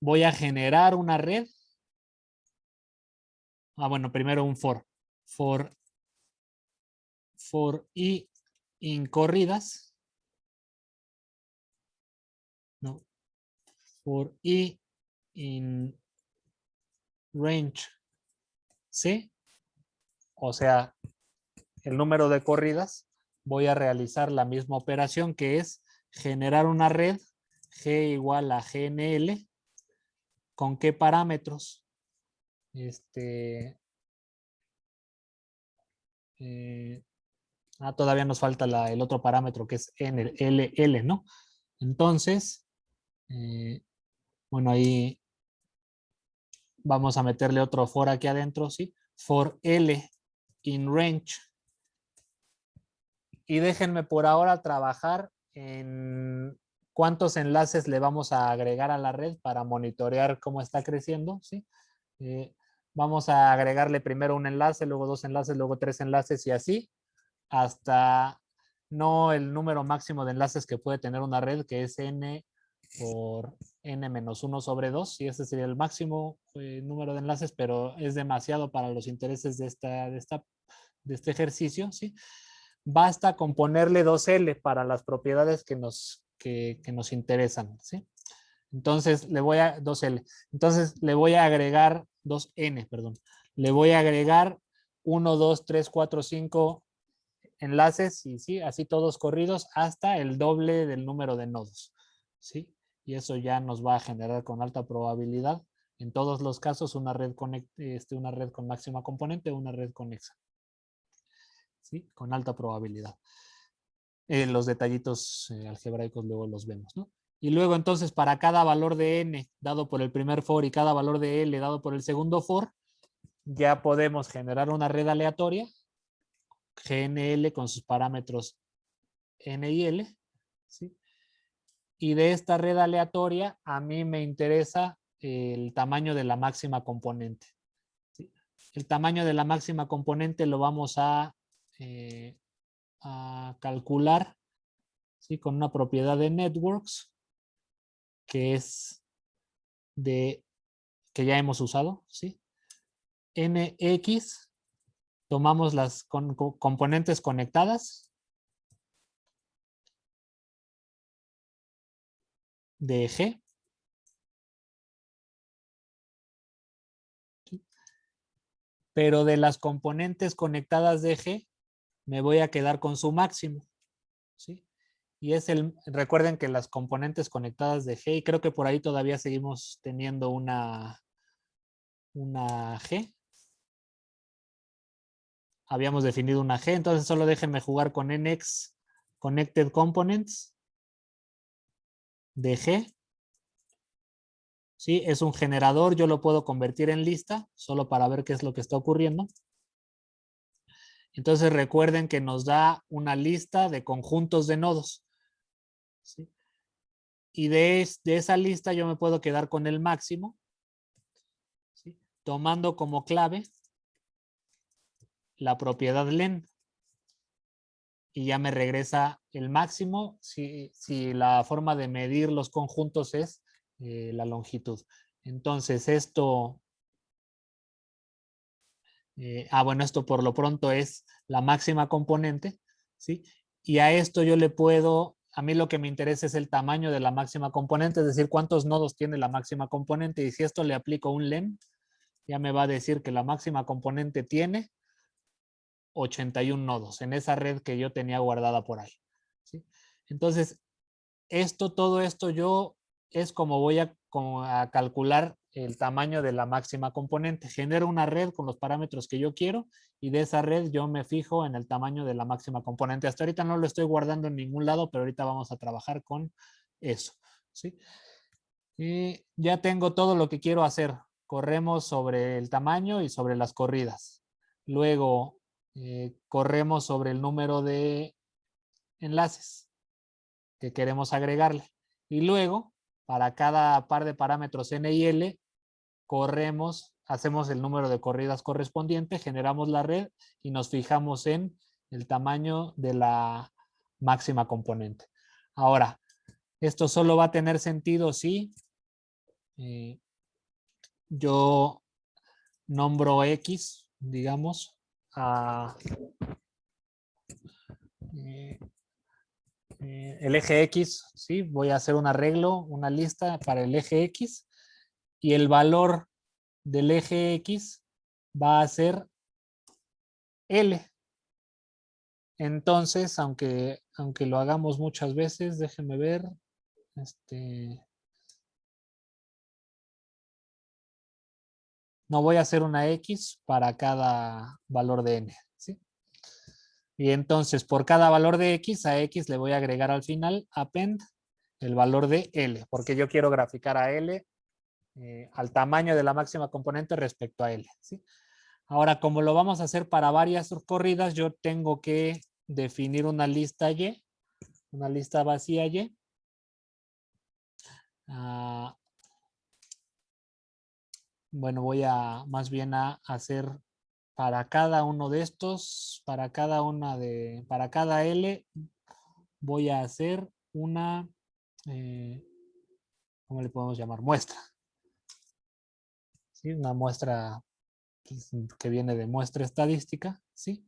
Voy a generar una red. Bueno, primero un for. For i in corridas. No. For i in range c. O sea, el número de corridas. Voy a realizar la misma operación, que es generar una red g igual a gnl. ¿Con qué parámetros? Todavía nos falta el otro parámetro, que es ll, ¿no? Entonces, bueno, ahí vamos a meterle otro for aquí adentro, ¿sí? For L in range. Y déjenme por ahora trabajar en cuántos enlaces le vamos a agregar a la red para monitorear cómo está creciendo, ¿sí? Vamos a agregarle primero un enlace, luego 2 enlaces, luego 3 enlaces y así, hasta no el número máximo de enlaces que puede tener una red, que es n por n-1 sobre 2, y ese sería el máximo número de enlaces, pero es demasiado para los intereses de este ejercicio, ¿sí? Basta con ponerle 2L para las propiedades que nos interesan, ¿sí? Entonces le voy a 2L. Entonces le voy a agregar 2N, perdón. Le voy a agregar 1, 2, 3, 4, 5 enlaces y sí, así todos corridos hasta el doble del número de nodos, ¿sí? Y eso ya nos va a generar con alta probabilidad, en todos los casos, una red con máxima componente o una red conexa, ¿sí? Con alta probabilidad. Los detallitos algebraicos luego los vemos, ¿no? Y luego entonces para cada valor de n dado por el primer for y cada valor de l dado por el segundo for, ya podemos generar una red aleatoria, GNL con sus parámetros n y l, ¿sí? Y de esta red aleatoria a mí me interesa el tamaño de la máxima componente, ¿sí? El tamaño de la máxima componente lo vamos a calcular, ¿sí? Con una propiedad de networks que es que ya hemos usado, ¿sí? NX, tomamos las componentes conectadas de G, ¿sí? Pero de las componentes conectadas de G me voy a quedar con su máximo, ¿sí? Y recuerden que las componentes conectadas de G, y creo que por ahí todavía seguimos teniendo una G. habíamos definido una G, entonces solo déjenme jugar con NX Connected Components de G. ¿Sí? Es un generador, yo lo puedo convertir en lista, solo para ver qué es lo que está ocurriendo. Entonces recuerden que nos da una lista de conjuntos de nodos. ¿Sí? Y de esa lista yo me puedo quedar con el máximo, ¿sí? Tomando como clave la propiedad len. Y ya me regresa el máximo si la forma de medir los conjuntos es la longitud. Entonces esto, bueno, esto por lo pronto es la máxima componente, ¿sí? Y a esto yo le puedo, a mí lo que me interesa es el tamaño de la máxima componente, es decir, cuántos nodos tiene la máxima componente, y si esto le aplico un len, ya me va a decir que la máxima componente tiene 81 nodos en esa red que yo tenía guardada por ahí, ¿sí? Entonces, todo esto es como voy a calcular el tamaño de la máxima componente. Genero una red con los parámetros que yo quiero y de esa red yo me fijo en el tamaño de la máxima componente. Hasta ahorita no lo estoy guardando en ningún lado, pero ahorita vamos a trabajar con eso, ¿sí? Y ya tengo todo lo que quiero hacer. Corremos sobre el tamaño y sobre las corridas. Luego corremos sobre el número de enlaces que queremos agregarle. Y luego, para cada par de parámetros N y L, hacemos el número de corridas correspondiente, generamos la red y nos fijamos en el tamaño de la máxima componente. Ahora, esto solo va a tener sentido si yo nombro X, digamos, a el eje X, ¿sí? Voy a hacer un arreglo, una lista para el eje X y el valor del eje X va a ser L. Entonces, aunque lo hagamos muchas veces, déjenme ver, no voy a hacer una X para cada valor de N, ¿sí? Y entonces, por cada valor de X, a X le voy a agregar al final append el valor de L, porque yo quiero graficar a L al tamaño de la máxima componente respecto a L, ¿sí? Ahora, como lo vamos a hacer para varias corridas, yo tengo que definir una lista Y, una lista vacía Y. Bueno, voy a más bien a hacer para cada uno de estos, para cada L, voy a hacer una, ¿cómo le podemos llamar? Muestra. ¿Sí? Una muestra que viene de muestra estadística, ¿sí?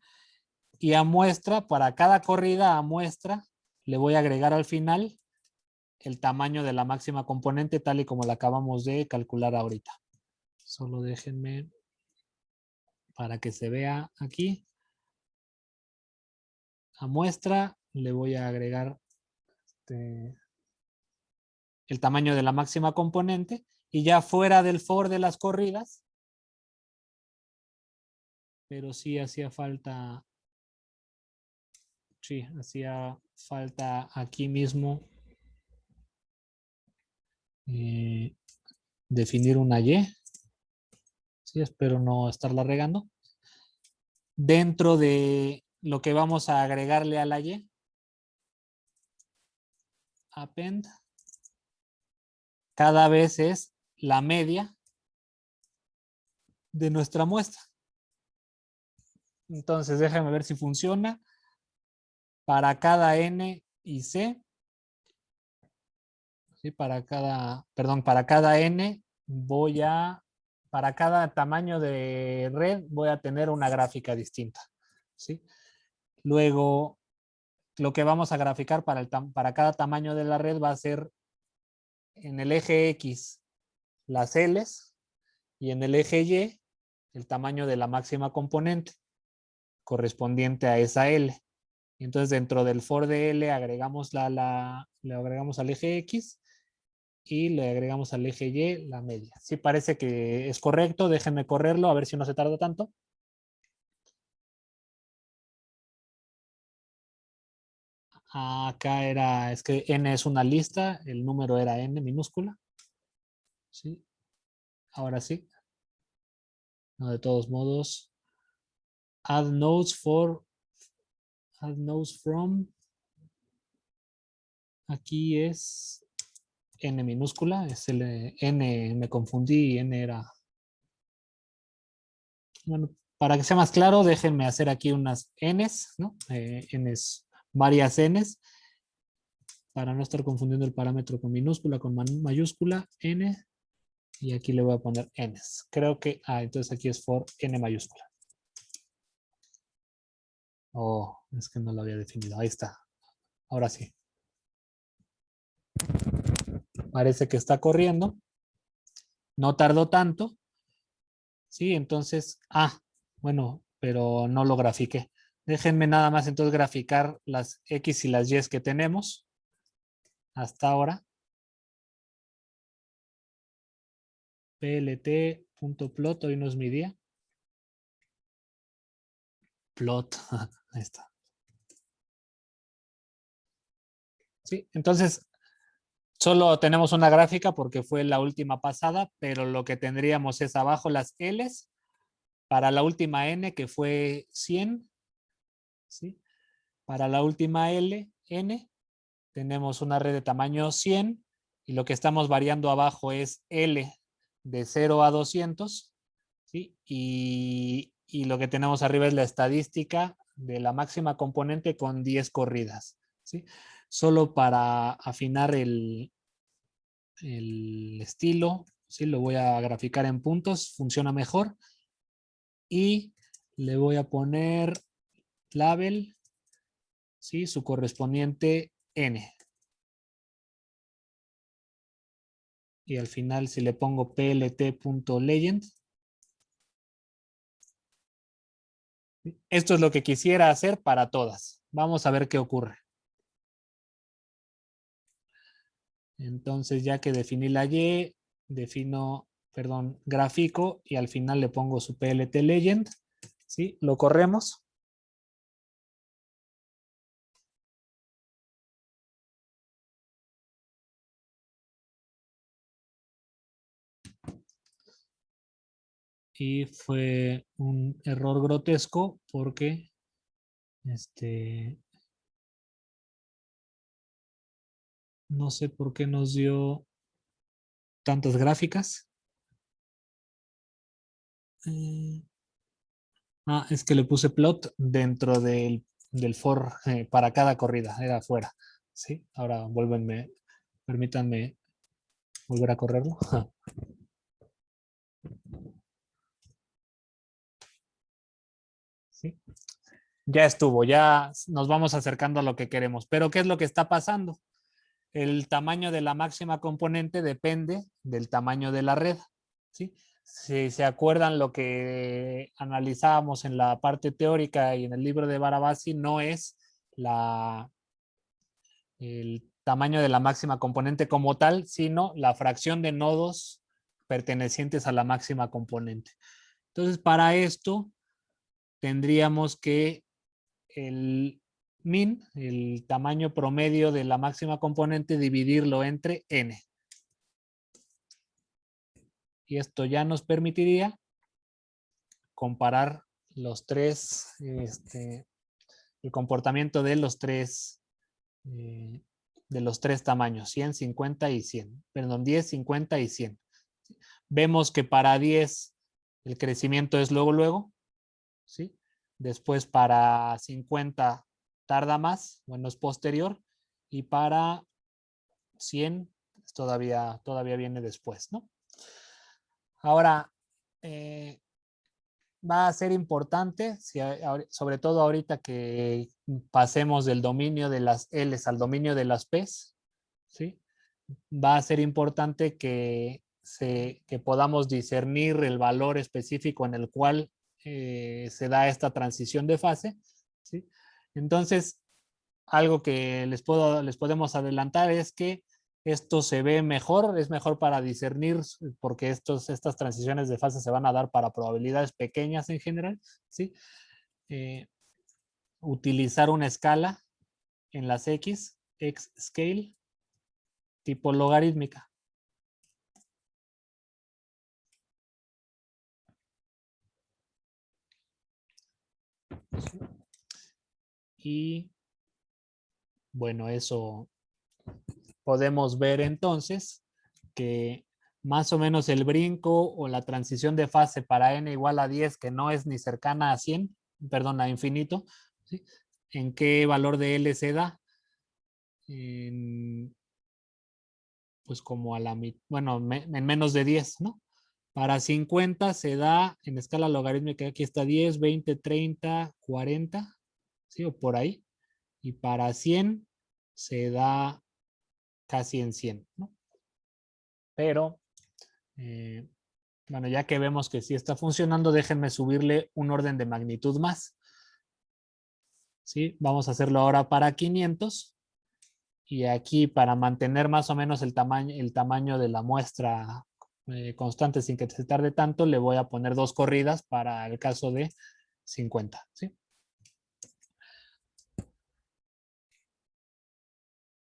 Y a muestra, para cada corrida a muestra, le voy a agregar al final el tamaño de la máxima componente tal y como la acabamos de calcular ahorita. Solo déjenme para que se vea aquí. A muestra le voy a agregar el tamaño de la máxima componente y ya fuera del for de las corridas, pero sí hacía falta aquí mismo definir una Y. Sí, espero no estarla regando. Dentro de lo que vamos a agregarle a la Y, append, cada vez es la media de nuestra muestra. Entonces déjame ver si funciona. Para cada N y C, ¿sí? Para cada N para cada tamaño de red voy a tener una gráfica distinta, ¿sí? Luego, lo que vamos a graficar para cada tamaño de la red va a ser en el eje X las L's y en el eje Y el tamaño de la máxima componente correspondiente a esa L. Entonces dentro del for de L le agregamos al eje X y le agregamos al eje Y la media. Sí parece que es correcto, déjenme correrlo a ver si no se tarda tanto. Acá era, es que n es una lista, el número era n minúscula. ¿Sí? Ahora sí. No, de todos modos. Add nodes from. Aquí es n minúscula, es el n, me confundí, n era. Bueno, para que sea más claro, déjenme hacer aquí unas n's, ¿no? N's, varias n's, para no estar confundiendo el parámetro con minúscula, con mayúscula, n, y aquí le voy a poner n's. Creo que, entonces aquí es for n mayúscula. Oh, es que no lo había definido, ahí está. Ahora sí. Parece que está corriendo. No tardó tanto. Sí, entonces, bueno, pero no lo grafiqué. Déjenme nada más entonces graficar las X y las Y que tenemos hasta ahora. plt.plot, hoy no es mi día. Plot, ahí está. Sí, entonces solo tenemos una gráfica porque fue la última pasada, pero lo que tendríamos es abajo las L's para la última N que fue 100. ¿Sí? Para la última L, N, tenemos una red de tamaño 100 y lo que estamos variando abajo es L de 0 a 200. ¿Sí? Y lo que tenemos arriba es la estadística de la máxima componente con 10 corridas. ¿Sí? Solo para afinar el estilo, ¿sí? Lo voy a graficar en puntos, funciona mejor. Y le voy a poner label, ¿sí? Su correspondiente n. Y al final si le pongo plt.legend, esto es lo que quisiera hacer para todas. Vamos a ver qué ocurre. Entonces ya que definí la Y, grafico y al final le pongo su plt legend. ¿Sí? Lo corremos. Y fue un error grotesco porque no sé por qué nos dio tantas gráficas. Es que le puse plot dentro del for para cada corrida, era afuera. ¿Sí? Ahora permítanme volver a correrlo. ¿Sí? Ya estuvo, ya nos vamos acercando a lo que queremos. Pero ¿qué es lo que está pasando? El tamaño de la máxima componente depende del tamaño de la red. ¿Sí? Si se acuerdan lo que analizábamos en la parte teórica y en el libro de Barabasi, no es el tamaño de la máxima componente como tal, sino la fracción de nodos pertenecientes a la máxima componente. Entonces, para esto tendríamos que el min, el tamaño promedio de la máxima componente, dividirlo entre n. Y esto ya nos permitiría comparar los tres, el comportamiento de los tres tamaños, 100, 50 y 100. Perdón, 10, 50 y 100. Vemos que para 10 el crecimiento es luego, ¿sí? Después para 50 tarda más, bueno, es posterior, y para 100 todavía viene después, ¿no? Ahora, va a ser importante, sobre todo ahorita que pasemos del dominio de las L's al dominio de las P's, ¿sí? Va a ser importante que podamos discernir el valor específico en el cual se da esta transición de fase, ¿sí? Entonces, algo que les podemos adelantar es que esto se ve mejor, es mejor para discernir porque estas transiciones de fase se van a dar para probabilidades pequeñas en general, ¿sí? Utilizar una escala en las X scale tipo logarítmica. Y bueno, eso podemos ver entonces que más o menos el brinco o la transición de fase para n igual a 10, que no es ni cercana a 100, perdón, a infinito, ¿sí? ¿En qué valor de L se da? Pues como a la mitad, bueno, en menos de 10, ¿no? Para 50 se da en escala logarítmica, aquí está 10, 20, 30, 40, ¿sí? O por ahí. Y para 100 se da casi en 100, ¿no? Pero, bueno, ya que vemos que sí está funcionando, déjenme subirle un orden de magnitud más. ¿Sí? Vamos a hacerlo ahora para 500. Y aquí, para mantener más o menos el tamaño de la muestra constante sin que se tarde tanto, le voy a poner 2 corridas para el caso de 50. ¿Sí?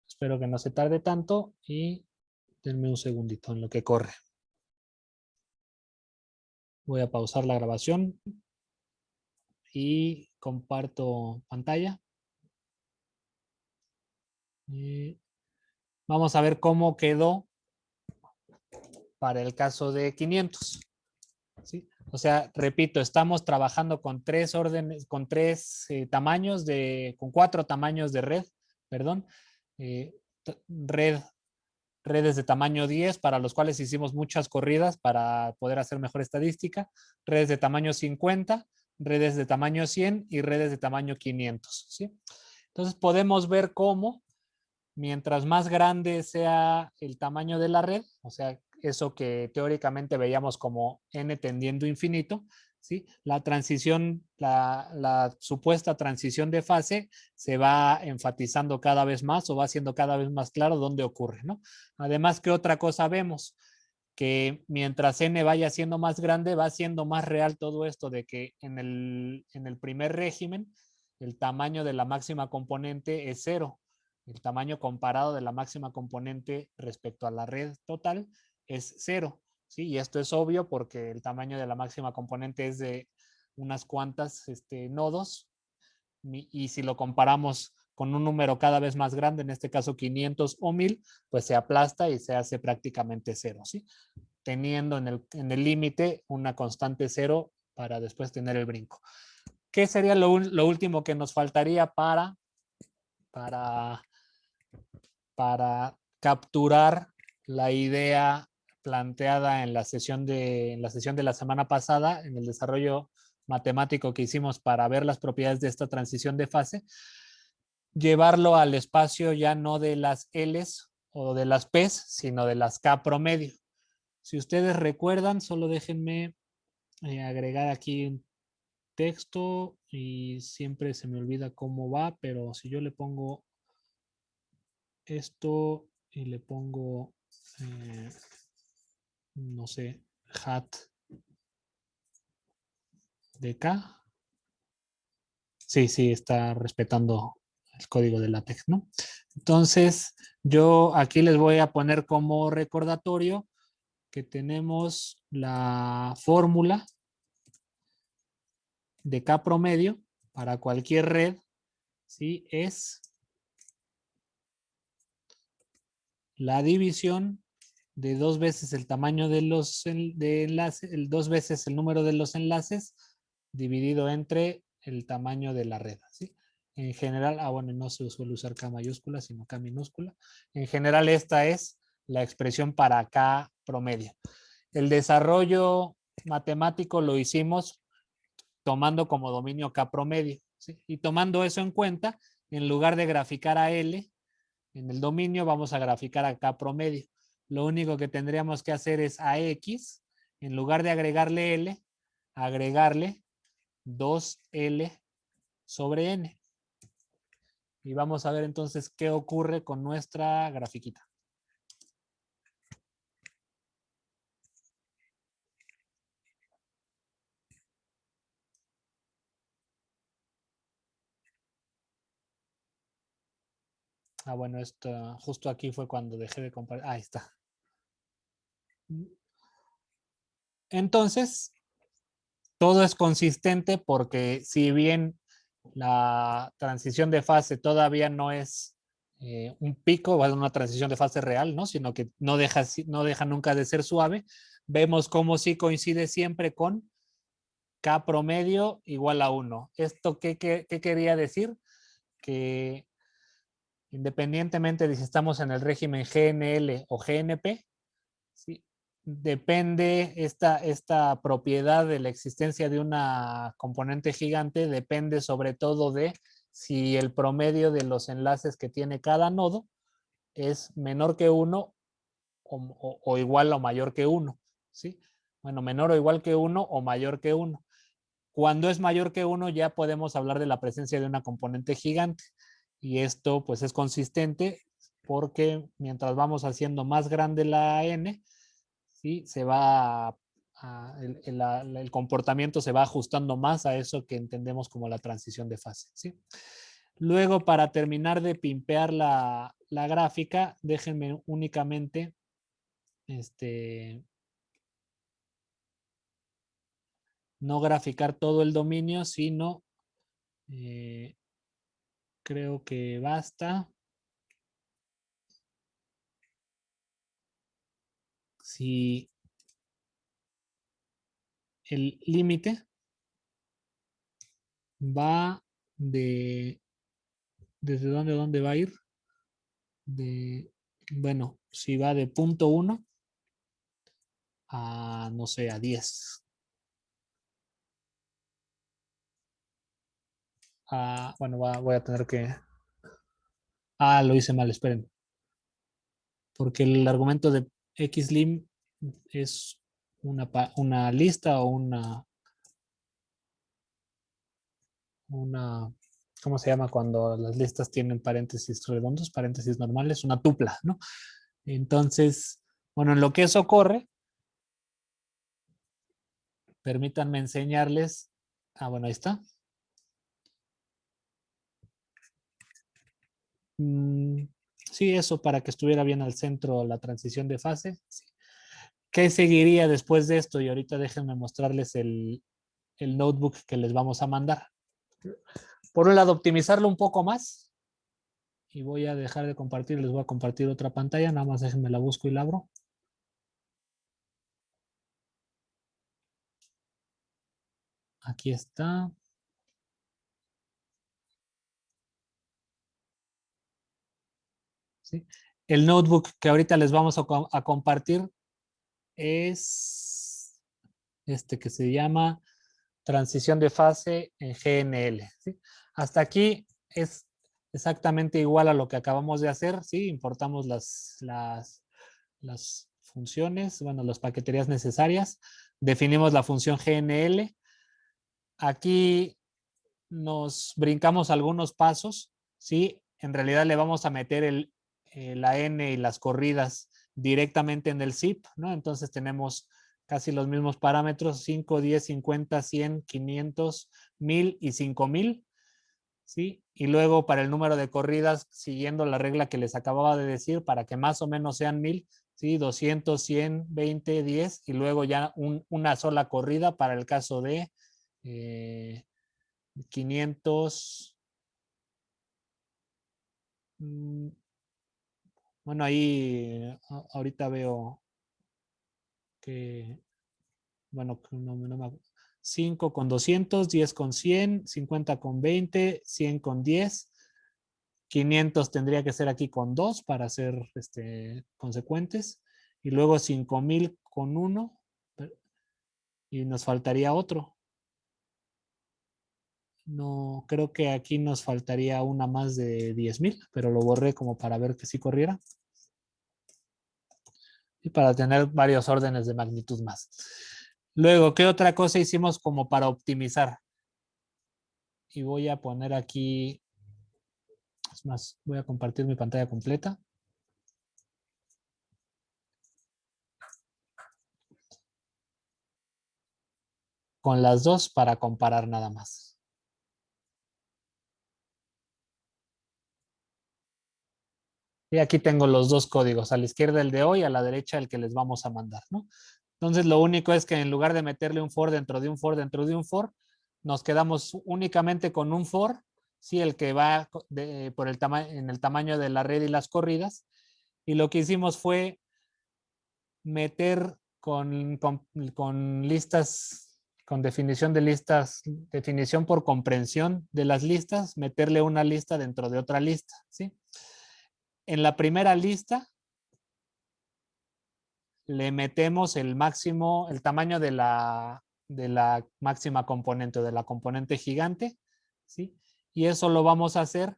Espero que no se tarde tanto y denme un segundito en lo que corre. Voy a pausar la grabación y comparto pantalla. Vamos a ver cómo quedó para el caso de 500. ¿Sí? O sea, repito, estamos trabajando con 3 órdenes, con 3 tamaños con 4 tamaños de red, perdón, eh, redes de tamaño 10 para los cuales hicimos muchas corridas para poder hacer mejor estadística, redes de tamaño 50, redes de tamaño 100 y redes de tamaño 500. ¿Sí? Entonces podemos ver cómo mientras más grande sea el tamaño de la red, o sea, eso que teóricamente veíamos como n tendiendo infinito, ¿sí? La transición, la supuesta transición de fase se va enfatizando cada vez más o va siendo cada vez más claro dónde ocurre, ¿no? Además, ¿qué otra cosa vemos? Que mientras n vaya siendo más grande, va siendo más real todo esto de que en el primer régimen el tamaño de la máxima componente es 0. El tamaño comparado de la máxima componente respecto a la red total es 0. ¿Sí? Y esto es obvio porque el tamaño de la máxima componente es de unas cuantas nodos. Y si lo comparamos con un número cada vez más grande, en este caso 500 o 1000, pues se aplasta y se hace prácticamente 0. ¿Sí? Teniendo en el límite una constante 0 para después tener el brinco. ¿Qué sería lo último que nos faltaría para capturar la idea planteada en la sesión de la semana pasada, en el desarrollo matemático que hicimos para ver las propiedades de esta transición de fase? Llevarlo al espacio ya no de las L's o de las P's, sino de las K promedio. Si ustedes recuerdan, solo déjenme agregar aquí un texto y siempre se me olvida cómo va, pero si yo le pongo esto y le pongo, no sé, hat de K. Sí, sí, está respetando el código de LaTeX, ¿no? Entonces, yo aquí les voy a poner como recordatorio que tenemos la fórmula de K promedio para cualquier red, ¿sí? Es la división de 2 veces el tamaño de los enlaces, 2 veces el número de los enlaces dividido entre el tamaño de la red. ¿Sí? En general, bueno, no se suele usar K mayúscula, sino K minúscula. En general, esta es la expresión para K promedio. El desarrollo matemático lo hicimos tomando como dominio K promedio. ¿Sí? Y tomando eso en cuenta, en lugar de graficar a L, en el dominio vamos a graficar a K promedio. Lo único que tendríamos que hacer es a X, en lugar de agregarle L, agregarle 2L sobre N. Y vamos a ver entonces qué ocurre con nuestra grafiquita. Ah, bueno, esto justo aquí fue cuando dejé de compartir. Ahí está. Entonces, todo es consistente porque si bien la transición de fase todavía no es un pico o una transición de fase real, ¿no? Sino que no deja nunca de ser suave, vemos cómo sí coincide siempre con K promedio igual a 1. ¿Esto qué quería decir? Que independientemente de si estamos en el régimen GNL o GNP, ¿sí? Depende esta propiedad de la existencia de una componente gigante, depende sobre todo de si el promedio de los enlaces que tiene cada nodo es menor que 1 o igual o mayor que 1. ¿Sí? Bueno, menor o igual que 1 o mayor que 1. Cuando es mayor que 1 ya podemos hablar de la presencia de una componente gigante. Y esto pues es consistente porque mientras vamos haciendo más grande la n, ¿sí? El comportamiento se va ajustando más a eso que entendemos como la transición de fase. ¿Sí? Luego, para terminar de pimpear la gráfica, déjenme únicamente no graficar todo el dominio, sino eh, creo que basta. Si el límite va ¿desde dónde va a ir? Bueno, si va de 0.1 a, no sé, a 10. Bueno, voy a tener que... lo hice mal, esperen. Porque el argumento de xlim es una lista o una, ¿cómo se llama cuando las listas tienen paréntesis redondos, paréntesis normales? Una tupla, ¿no? Entonces, bueno, en lo que eso corre, permítanme enseñarles. Bueno, ahí está. Sí, eso para que estuviera bien al centro la transición de fase. Sí. ¿Qué seguiría después de esto? Y ahorita déjenme mostrarles el notebook que les vamos a mandar. Por un lado, optimizarlo un poco más. Y voy a dejar de compartir, les voy a compartir otra pantalla, nada más déjenme la busco y la abro. Aquí está. ¿Sí? El notebook que ahorita les vamos a compartir es este que se llama transición de fase en GNL. ¿Sí? Hasta aquí es exactamente igual a lo que acabamos de hacer. ¿Sí? Importamos las funciones, bueno, las paqueterías necesarias. Definimos la función GNL. Aquí nos brincamos algunos pasos. ¿Sí? En realidad le vamos a meter la n y las corridas directamente en el zip, ¿no? Entonces tenemos casi los mismos parámetros, 5, 10, 50, 100, 500, 1000 y 5000, ¿sí? Y luego para el número de corridas, siguiendo la regla que les acababa de decir, para que más o menos sean 1000, ¿sí? 200, 100, 20, 10 y luego ya una sola corrida para el caso de 500. Bueno, ahí ahorita veo que, bueno, 5 con 200, 10 con 100, 50 con 20, 100 con 10, 500 tendría que ser aquí con 2 para ser consecuentes, y luego 5000 con 1, y nos faltaría otro. No, creo que aquí nos faltaría una más de 10,000, pero lo borré como para ver que sí corriera. Y para tener varios órdenes de magnitud más. Luego, ¿qué otra cosa hicimos como para optimizar? Y voy a poner aquí, es más, voy a compartir mi pantalla completa. Con las dos para comparar nada más. Y aquí tengo los dos códigos, a la izquierda el de hoy, a la derecha el que les vamos a mandar, ¿no? Entonces lo único es que en lugar de meterle un for dentro de un for dentro de un for, nos quedamos únicamente con un for, sí, el que va por el en el tamaño de la red y las corridas. Y lo que hicimos fue meter con listas, con definición de listas, definición por comprensión de las listas, meterle una lista dentro de otra lista, ¿sí? En la primera lista le metemos el máximo, el tamaño de la máxima componente, de la componente gigante, ¿sí? Y eso lo vamos a hacer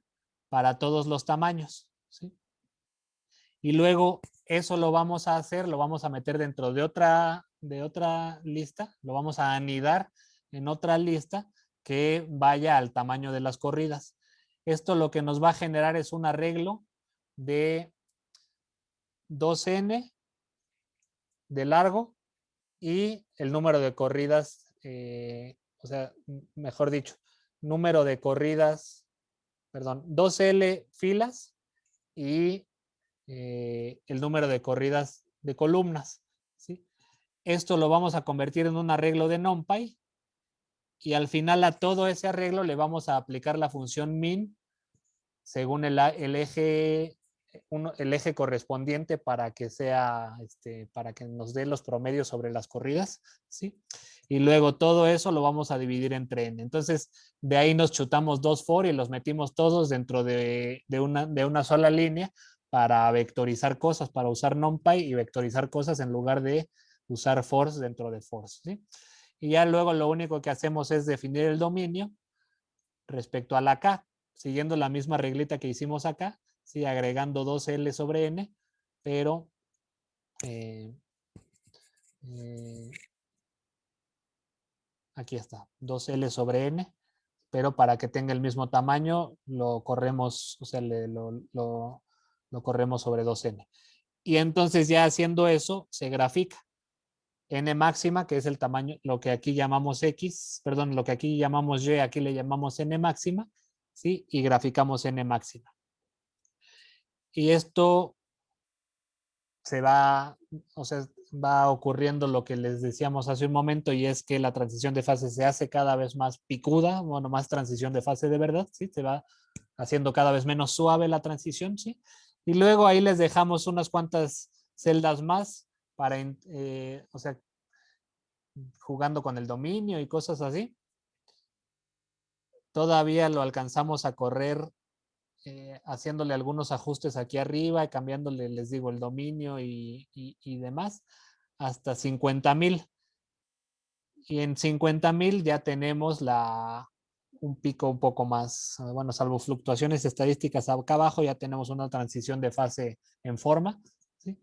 para todos los tamaños, ¿sí? Y luego eso lo vamos a hacer, lo vamos a meter dentro de otra lista, lo vamos a anidar en otra lista que vaya al tamaño de las corridas. Esto lo que nos va a generar es un arreglo de 2n de largo y el número de corridas, o sea, mejor dicho, número de corridas, perdón, 2L filas y el número de corridas de columnas, ¿sí? Esto lo vamos a convertir en un arreglo de NumPy y al final a todo ese arreglo le vamos a aplicar la función min según el eje el eje correspondiente para que sea, para que nos dé los promedios sobre las corridas, ¿sí? Y luego todo eso lo vamos a dividir entre n. Entonces, de ahí nos chutamos dos for y los metimos todos dentro de una sola línea para vectorizar cosas, para usar NumPy y vectorizar cosas en lugar de usar fors dentro de fors, ¿sí? Y ya luego lo único que hacemos es definir el dominio respecto a la K, siguiendo la misma reglita que hicimos acá, ¿sí? Agregando 2L sobre N, pero aquí está, 2L sobre N, pero para que tenga el mismo tamaño lo corremos, o sea, lo corremos sobre 2N. Y entonces ya haciendo eso, se grafica N máxima, que es el tamaño, lo que aquí llamamos X, perdón, lo que aquí llamamos Y, aquí le llamamos N máxima, ¿sí? Y graficamos N máxima. Y esto se va, o sea, va ocurriendo lo que les decíamos hace un momento y es que la transición de fase se hace cada vez más picuda, bueno, más transición de fase de verdad, ¿sí? Se va haciendo cada vez menos suave la transición, ¿sí? Y luego ahí les dejamos unas cuantas celdas más para, o sea, jugando con el dominio y cosas así. Todavía lo alcanzamos a correr haciéndole algunos ajustes aquí arriba, cambiándole, les digo, el dominio y demás, hasta 50,000. Y en 50,000 ya tenemos un pico un poco más, bueno, salvo fluctuaciones estadísticas acá abajo, ya tenemos una transición de fase en forma, ¿sí?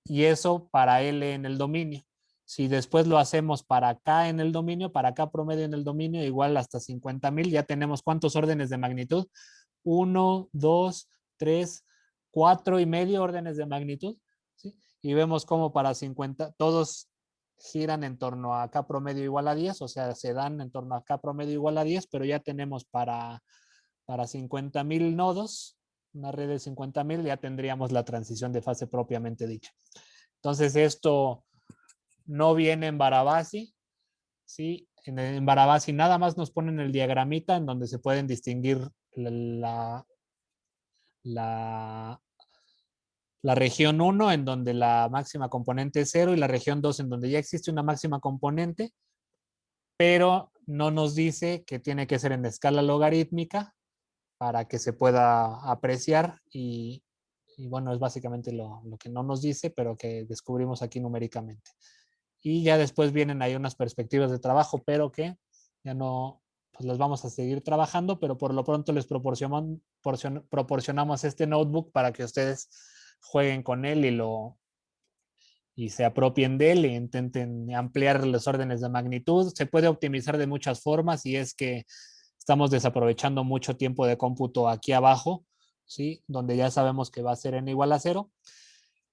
Y eso para L en el dominio. Si después lo hacemos para acá en el dominio, para acá promedio en el dominio, igual hasta 50,000, ya tenemos ¿cuántos órdenes de magnitud? 1, 2, 3, 4 y medio órdenes de magnitud, ¿sí? Y vemos cómo para 50, todos giran en torno a K promedio igual a 10, o sea, se dan en torno a K promedio igual a 10, pero ya tenemos para 50,000 nodos, una red de 50,000, ya tendríamos la transición de fase propiamente dicha. Entonces, esto no viene en Barabasi, ¿sí? En Barabasi nada más nos ponen el diagramita en donde se pueden distinguir la región 1 en donde la máxima componente es 0 y la región 2 en donde ya existe una máxima componente, pero no nos dice que tiene que ser en escala logarítmica para que se pueda apreciar y bueno, es básicamente lo que no nos dice, pero que descubrimos aquí numéricamente. Y ya después vienen ahí unas perspectivas de trabajo, pero que ya no, pues las vamos a seguir trabajando, pero por lo pronto les proporcionamos este notebook para que ustedes jueguen con él y se apropien de él e intenten ampliar los órdenes de magnitud. Se puede optimizar de muchas formas y es que estamos desaprovechando mucho tiempo de cómputo aquí abajo, ¿sí? Donde ya sabemos que va a ser n igual a 0.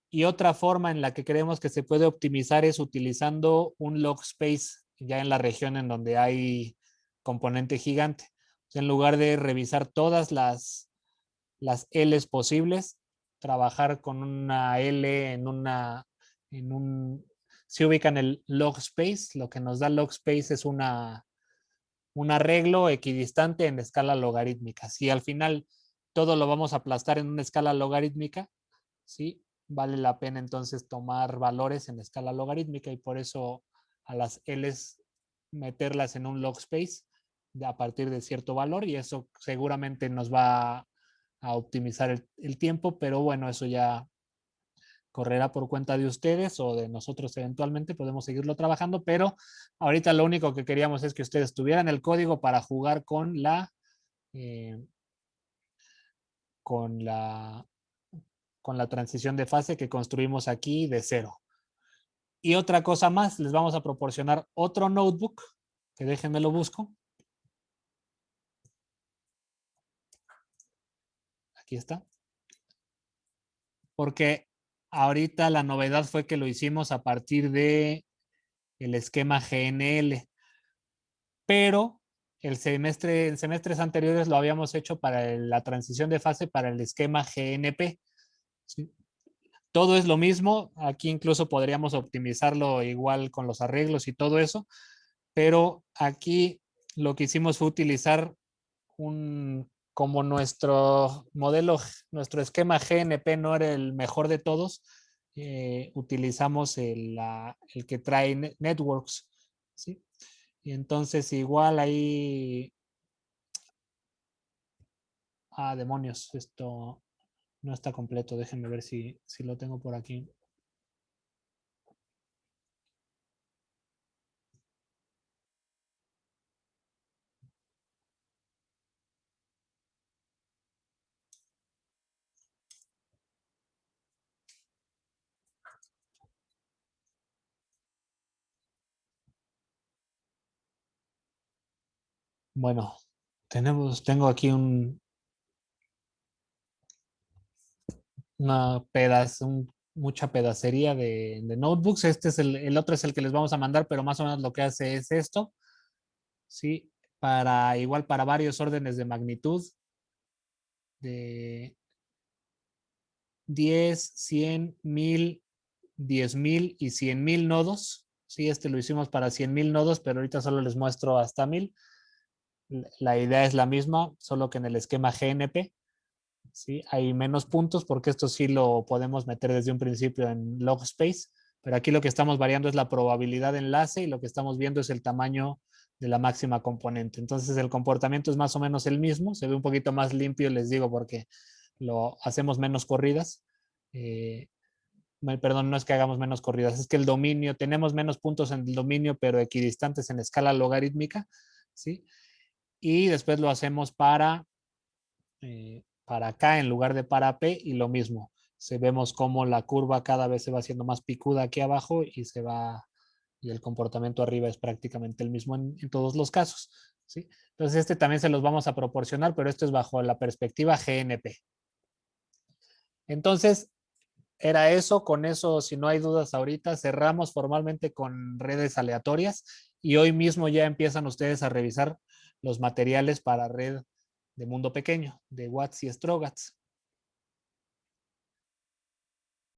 Y otra forma en la que creemos que se puede optimizar es utilizando un log space ya en la región en donde hay componente gigante. O sea, en lugar de revisar todas las L's posibles, trabajar con una L si ubican el log space, lo que nos da log space es un arreglo equidistante en escala logarítmica. Si al final todo lo vamos a aplastar en una escala logarítmica, ¿sí? Vale la pena entonces tomar valores en escala logarítmica y por eso a las L's meterlas en un log space a partir de cierto valor y eso seguramente nos va a optimizar el tiempo, pero bueno, eso ya correrá por cuenta de ustedes o de nosotros eventualmente, podemos seguirlo trabajando, pero ahorita lo único que queríamos es que ustedes tuvieran el código para jugar eh, con la, con la transición de fase que construimos aquí de cero. Y otra cosa más, les vamos a proporcionar otro notebook, que déjenme lo busco. Aquí está. Porque ahorita la novedad fue que lo hicimos a partir de el esquema GNL, pero en semestres anteriores lo habíamos hecho para la transición de fase para el esquema GNP. ¿Sí? Todo es lo mismo, aquí incluso podríamos optimizarlo igual con los arreglos y todo eso, pero aquí lo que hicimos fue utilizar como nuestro modelo, nuestro esquema GNP no era el mejor de todos, utilizamos el que trae Networks, ¿sí? Y entonces igual ahí, demonios, esto no está completo, déjenme ver si lo tengo por aquí. Bueno, tengo aquí mucha pedacería de notebooks. Este es el otro es el que les vamos a mandar, pero más o menos lo que hace es esto, ¿sí? Igual para varios órdenes de magnitud de 10, 100, 1000, 10,000 y 100,000 nodos. Sí, este lo hicimos para 100,000 nodos, pero ahorita solo les muestro hasta 1000. La idea es la misma, solo que en el esquema GNP. ¿Sí? Hay menos puntos porque esto sí lo podemos meter desde un principio en log space, pero aquí lo que estamos variando es la probabilidad de enlace y lo que estamos viendo es el tamaño de la máxima componente. Entonces el comportamiento es más o menos el mismo, se ve un poquito más limpio, les digo, porque lo hacemos menos corridas. Perdón, no es que hagamos menos corridas, es que el dominio, tenemos menos puntos en el dominio, pero equidistantes en escala logarítmica, ¿sí? Y después lo hacemos para acá en lugar de para P y lo mismo. Vemos cómo la curva cada vez se va haciendo más picuda aquí abajo y el comportamiento arriba es prácticamente el mismo en todos los casos. ¿Sí? Entonces este también se los vamos a proporcionar, pero esto es bajo la perspectiva GNP. Entonces, era eso, con eso, si no hay dudas ahorita, cerramos formalmente con redes aleatorias y hoy mismo ya empiezan ustedes a revisar los materiales para red de mundo pequeño, de Watts y Strogatz.